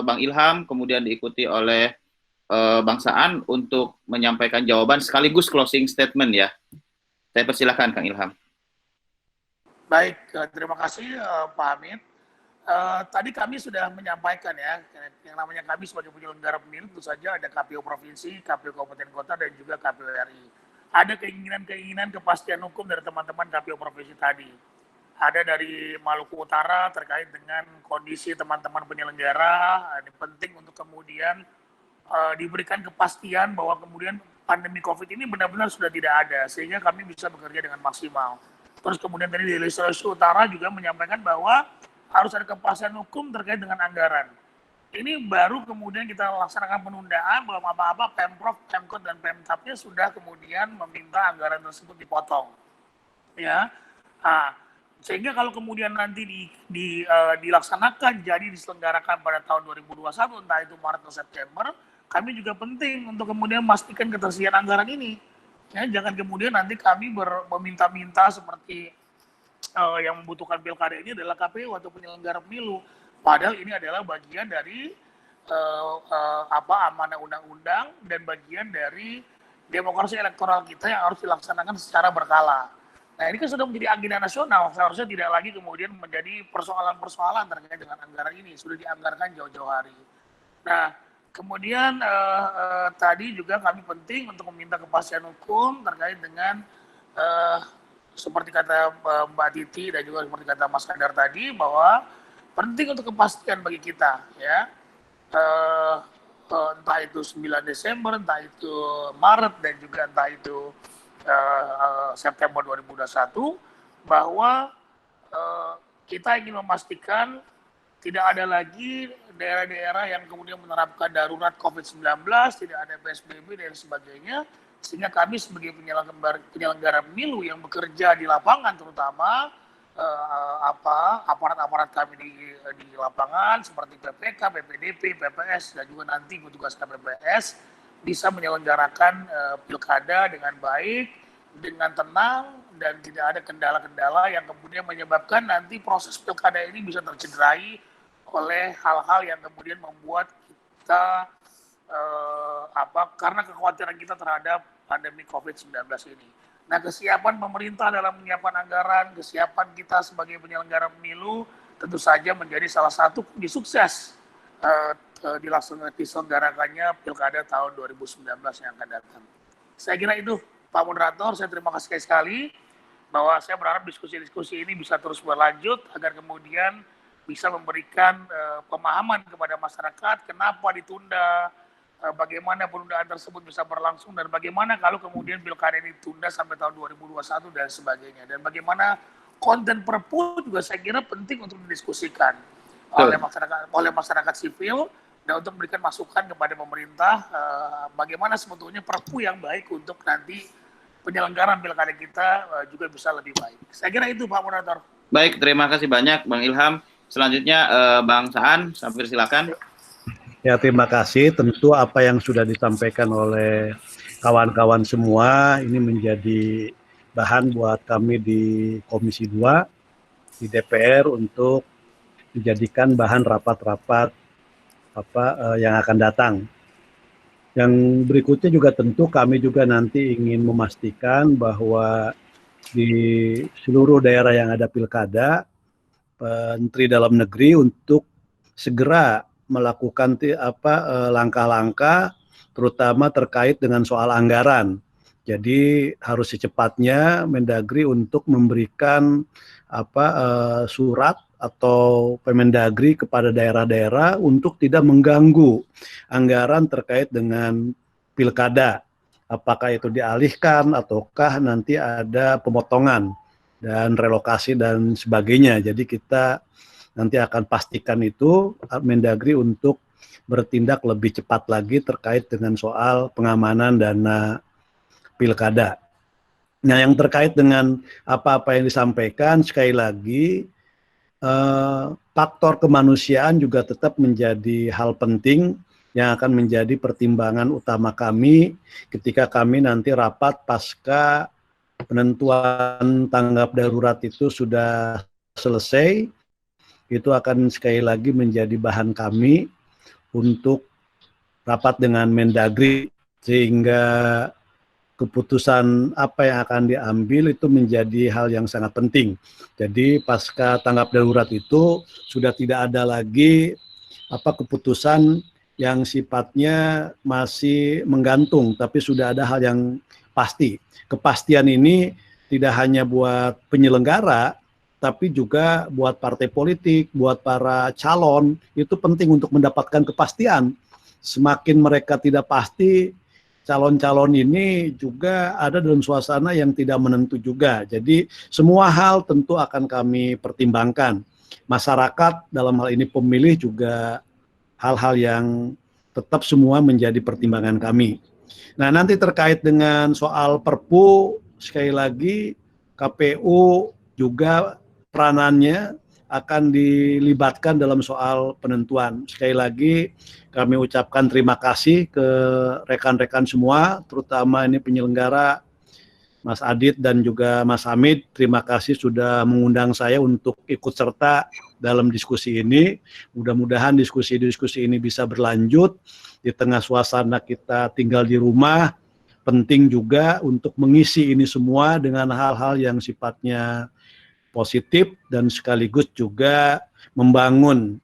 Bang Ilham, kemudian diikuti oleh Bang Saan untuk menyampaikan jawaban sekaligus closing statement ya. Saya persilahkan Kang Ilham. Baik, terima kasih Pak Hamid. Tadi kami sudah menyampaikan ya, yang namanya kami sebagai penyelenggara pemilu tentu saja ada KPU Provinsi, KPU Kabupaten Kota, dan juga KPU RI. Ada keinginan-keinginan kepastian hukum dari teman-teman KPU Provinsi tadi. Ada dari Maluku Utara terkait dengan kondisi teman-teman penyelenggara, ini penting untuk kemudian diberikan kepastian bahwa kemudian pandemi COVID ini benar-benar sudah tidak ada, sehingga kami bisa bekerja dengan maksimal. Terus kemudian tadi dari Sulawesi Utara juga menyampaikan bahwa harus ada kepastian hukum terkait dengan anggaran. ini baru kemudian kita laksanakan penundaan, belum apa-apa Pemprov, Pemkot, dan Pemkapnya sudah kemudian meminta anggaran tersebut dipotong. Ya, sehingga kalau kemudian nanti dilaksanakan, jadi diselenggarakan pada tahun 2021, entah itu Maret atau September, kami juga penting untuk kemudian memastikan ketersediaan anggaran ini. Ya, jangan kemudian nanti kami meminta-minta seperti yang membutuhkan pilkada ini adalah KPU atau penyelenggara pemilu. Padahal ini adalah bagian dari amanah undang-undang dan bagian dari demokrasi elektoral kita yang harus dilaksanakan secara berkala. Nah, ini kan sudah menjadi agenda nasional, seharusnya tidak lagi kemudian menjadi persoalan-persoalan terkait dengan anggaran ini, sudah dianggarkan jauh-jauh hari. Nah, kemudian tadi juga kami penting untuk meminta kepastian hukum terkait dengan seperti kata Mbak Titi dan juga seperti kata Mas Kadar tadi, bahwa penting untuk kepastian bagi kita, ya, entah itu 9 Desember, entah itu Maret, dan juga entah itu September 2021, bahwa kita ingin memastikan tidak ada lagi daerah-daerah yang kemudian menerapkan darurat COVID-19, tidak ada PSBB dan sebagainya, sehingga kami sebagai penyelenggara pemilu yang bekerja di lapangan, terutama aparat-aparat kami di lapangan seperti PPK, PPDP, PPS, dan juga nanti petugas KPPS bisa menyelenggarakan pilkada dengan baik, dengan tenang, dan tidak ada kendala-kendala yang kemudian menyebabkan nanti proses pilkada ini bisa tercederai oleh hal-hal yang kemudian membuat kita karena kekhawatiran kita terhadap pandemi COVID-19 ini. Nah, kesiapan pemerintah dalam menyiapkan anggaran, kesiapan kita sebagai penyelenggara pemilu tentu saja menjadi salah satu kunci sukses diselenggarakannya pilkada tahun 2019 yang akan datang. Saya kira itu, Pak Moderator. Saya terima kasih sekali bahwa saya berharap diskusi-diskusi ini bisa terus berlanjut agar kemudian bisa memberikan pemahaman kepada masyarakat kenapa ditunda, bagaimana penundaan tersebut bisa berlangsung, dan bagaimana kalau kemudian pilkada ini ditunda sampai tahun 2021 dan sebagainya. Dan bagaimana konten Perpu juga saya kira penting untuk didiskusikan oleh masyarakat sipil dan untuk memberikan masukan kepada pemerintah bagaimana sebetulnya Perpu yang baik untuk nanti penyelenggaraan pilkada kita juga bisa lebih baik. Saya kira itu, Pak Moderator. Baik, terima kasih banyak Bang Ilham. Selanjutnya Bang Saan, Safir silakan. Ya, terima kasih. Tentu apa yang sudah disampaikan oleh kawan-kawan semua ini menjadi bahan buat kami di Komisi 2 di DPR untuk dijadikan bahan rapat-rapat yang akan datang. Yang berikutnya juga tentu kami juga nanti ingin memastikan bahwa di seluruh daerah yang ada pilkada, Menteri Dalam Negeri untuk segera melakukan langkah-langkah terutama terkait dengan soal anggaran. Jadi harus secepatnya Mendagri untuk memberikan surat atau Permendagri kepada daerah-daerah untuk tidak mengganggu anggaran terkait dengan pilkada. Apakah itu dialihkan ataukah nanti ada pemotongan dan relokasi dan sebagainya. Jadi kita nanti akan pastikan itu Mendagri untuk bertindak lebih cepat lagi terkait dengan soal pengamanan dana pilkada. Nah, yang terkait dengan apa-apa yang disampaikan, sekali lagi faktor kemanusiaan juga tetap menjadi hal penting yang akan menjadi pertimbangan utama kami ketika kami nanti rapat pasca penentuan tanggap darurat itu sudah selesai. Itu akan sekali lagi menjadi bahan kami untuk rapat dengan Mendagri, sehingga keputusan apa yang akan diambil itu menjadi hal yang sangat penting. Jadi pasca tanggap darurat itu sudah tidak ada lagi keputusan yang sifatnya masih menggantung, tapi sudah ada hal yang pasti. Kepastian ini tidak hanya buat penyelenggara, tapi juga buat partai politik, buat para calon, itu penting untuk mendapatkan kepastian. Semakin mereka tidak pasti, calon-calon ini juga ada dalam suasana yang tidak menentu juga. Jadi semua hal tentu akan kami pertimbangkan. Masyarakat dalam hal ini pemilih juga hal-hal yang tetap semua menjadi pertimbangan kami. Nah, nanti terkait dengan soal Perpu, sekali lagi KPU juga peranannya akan dilibatkan dalam soal penentuan. Sekali lagi kami ucapkan terima kasih ke rekan-rekan semua, terutama ini penyelenggara Mas Adit dan juga Mas Hamid. Terima kasih sudah mengundang saya untuk ikut serta dalam diskusi ini. Mudah-mudahan diskusi-diskusi ini bisa berlanjut di tengah suasana kita tinggal di rumah. Penting juga untuk mengisi ini semua dengan hal-hal yang sifatnya positif dan sekaligus juga membangun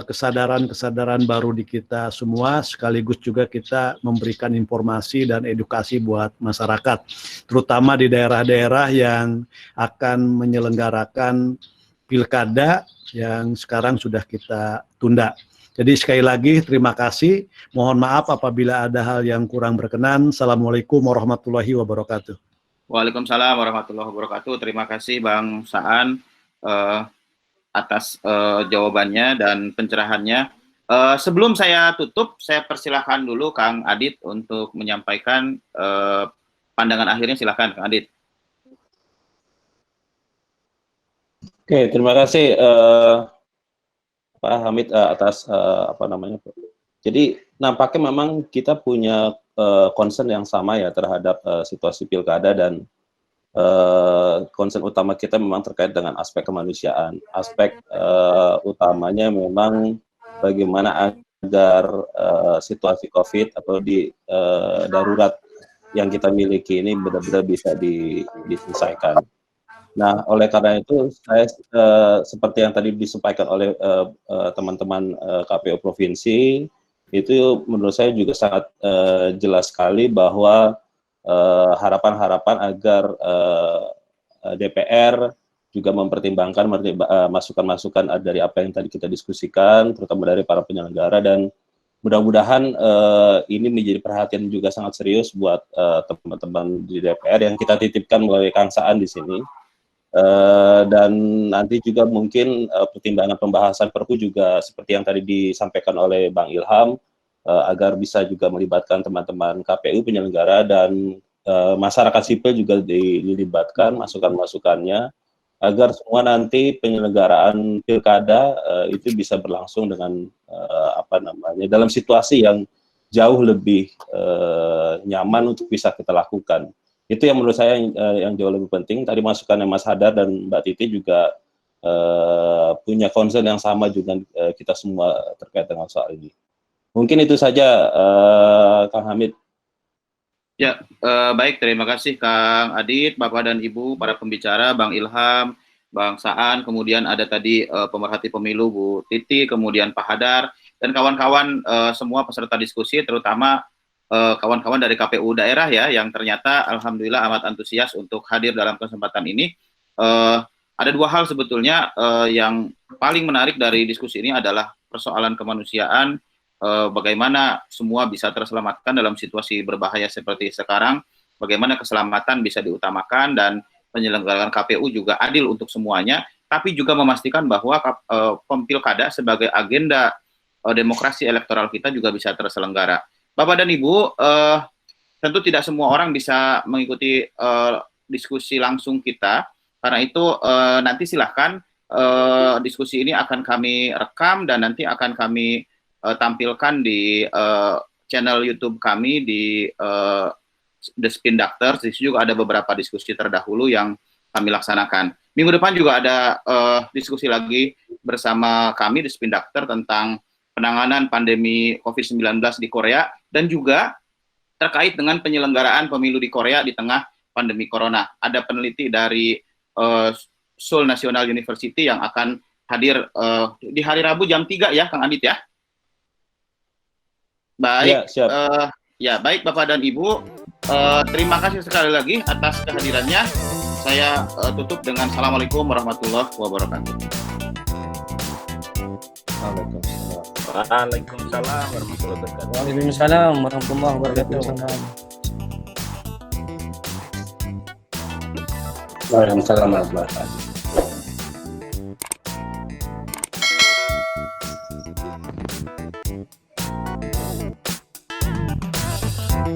kesadaran-kesadaran baru di kita semua, sekaligus juga kita memberikan informasi dan edukasi buat masyarakat, terutama di daerah-daerah yang akan menyelenggarakan pilkada yang sekarang sudah kita tunda. Jadi sekali lagi terima kasih, mohon maaf apabila ada hal yang kurang berkenan. Assalamualaikum warahmatullahi wabarakatuh. Waalaikumsalam warahmatullahi wabarakatuh. Terima kasih Bang Saan atas jawabannya dan pencerahannya. Sebelum saya tutup, saya persilahkan dulu Kang Adit untuk menyampaikan pandangan akhirnya. Silakan Kang Adit. Oke, terima kasih Pak Hamid atas Jadi nampaknya memang kita punya concern yang sama ya terhadap situasi pilkada, dan concern utama kita memang terkait dengan aspek kemanusiaan. Aspek utamanya memang bagaimana agar situasi COVID atau darurat yang kita miliki ini benar-benar bisa diselesaikan. Nah, oleh karena itu saya seperti yang tadi disampaikan oleh teman-teman KPU provinsi, itu menurut saya juga sangat jelas sekali bahwa harapan-harapan agar DPR juga mempertimbangkan masukan-masukan dari apa yang tadi kita diskusikan, terutama dari para penyelenggara, dan mudah-mudahan ini menjadi perhatian juga sangat serius buat teman-teman di DPR yang kita titipkan melalui Kang Saan di sini. Dan nanti juga mungkin pertimbangan pembahasan Perpu juga seperti yang tadi disampaikan oleh Bang Ilham, agar bisa juga melibatkan teman-teman KPU penyelenggara dan masyarakat sipil juga dilibatkan masukan-masukannya, agar semua nanti penyelenggaraan pilkada itu bisa berlangsung dengan dalam situasi yang jauh lebih nyaman untuk bisa kita lakukan. Itu yang menurut saya yang jauh lebih penting. Tadi masukannya Mas Hadar dan Mbak Titi juga punya concern yang sama juga kita semua terkait dengan soal ini. Mungkin itu saja, Kang Hamid. Ya, baik. Terima kasih Kang Adit, Bapak dan Ibu, para pembicara, Bang Ilham, Bang Saan, kemudian ada tadi pemerhati pemilu Bu Titi, kemudian Pak Hadar, dan kawan-kawan semua peserta diskusi, terutama kawan-kawan dari KPU daerah ya, yang ternyata alhamdulillah amat antusias untuk hadir dalam kesempatan ini. Ada dua hal sebetulnya yang paling menarik dari diskusi ini adalah persoalan kemanusiaan, bagaimana semua bisa terselamatkan dalam situasi berbahaya seperti sekarang, bagaimana keselamatan bisa diutamakan, dan penyelenggaraan KPU juga adil untuk semuanya, tapi juga memastikan bahwa pilkada sebagai agenda demokrasi elektoral kita juga bisa terselenggara. Bapak dan Ibu, tentu tidak semua orang bisa mengikuti diskusi langsung kita, karena itu nanti silahkan diskusi ini akan kami rekam dan nanti akan kami tampilkan di channel YouTube kami di The Spin Doctors. Di situ juga ada beberapa diskusi terdahulu yang kami laksanakan. Minggu depan juga ada diskusi lagi bersama kami The Spin Doctor tentang penanganan pandemi COVID-19 di Korea, dan juga terkait dengan penyelenggaraan pemilu di Korea di tengah pandemi Corona. Ada peneliti dari Seoul National University yang akan hadir di hari Rabu jam 3 ya, Kang Adit ya? Baik, ya, baik Bapak dan Ibu, terima kasih sekali lagi atas kehadirannya. Saya tutup dengan Assalamualaikum warahmatullahi wabarakatuh. Waalaikumsalam warahmatullahi wabarakatuh. Waalaikumsalam warahmatullahi wabarakatuh. Waalaikumsalam warahmatullahi wabarakatuh.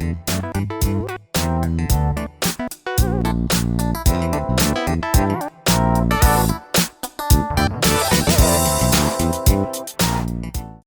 Pak.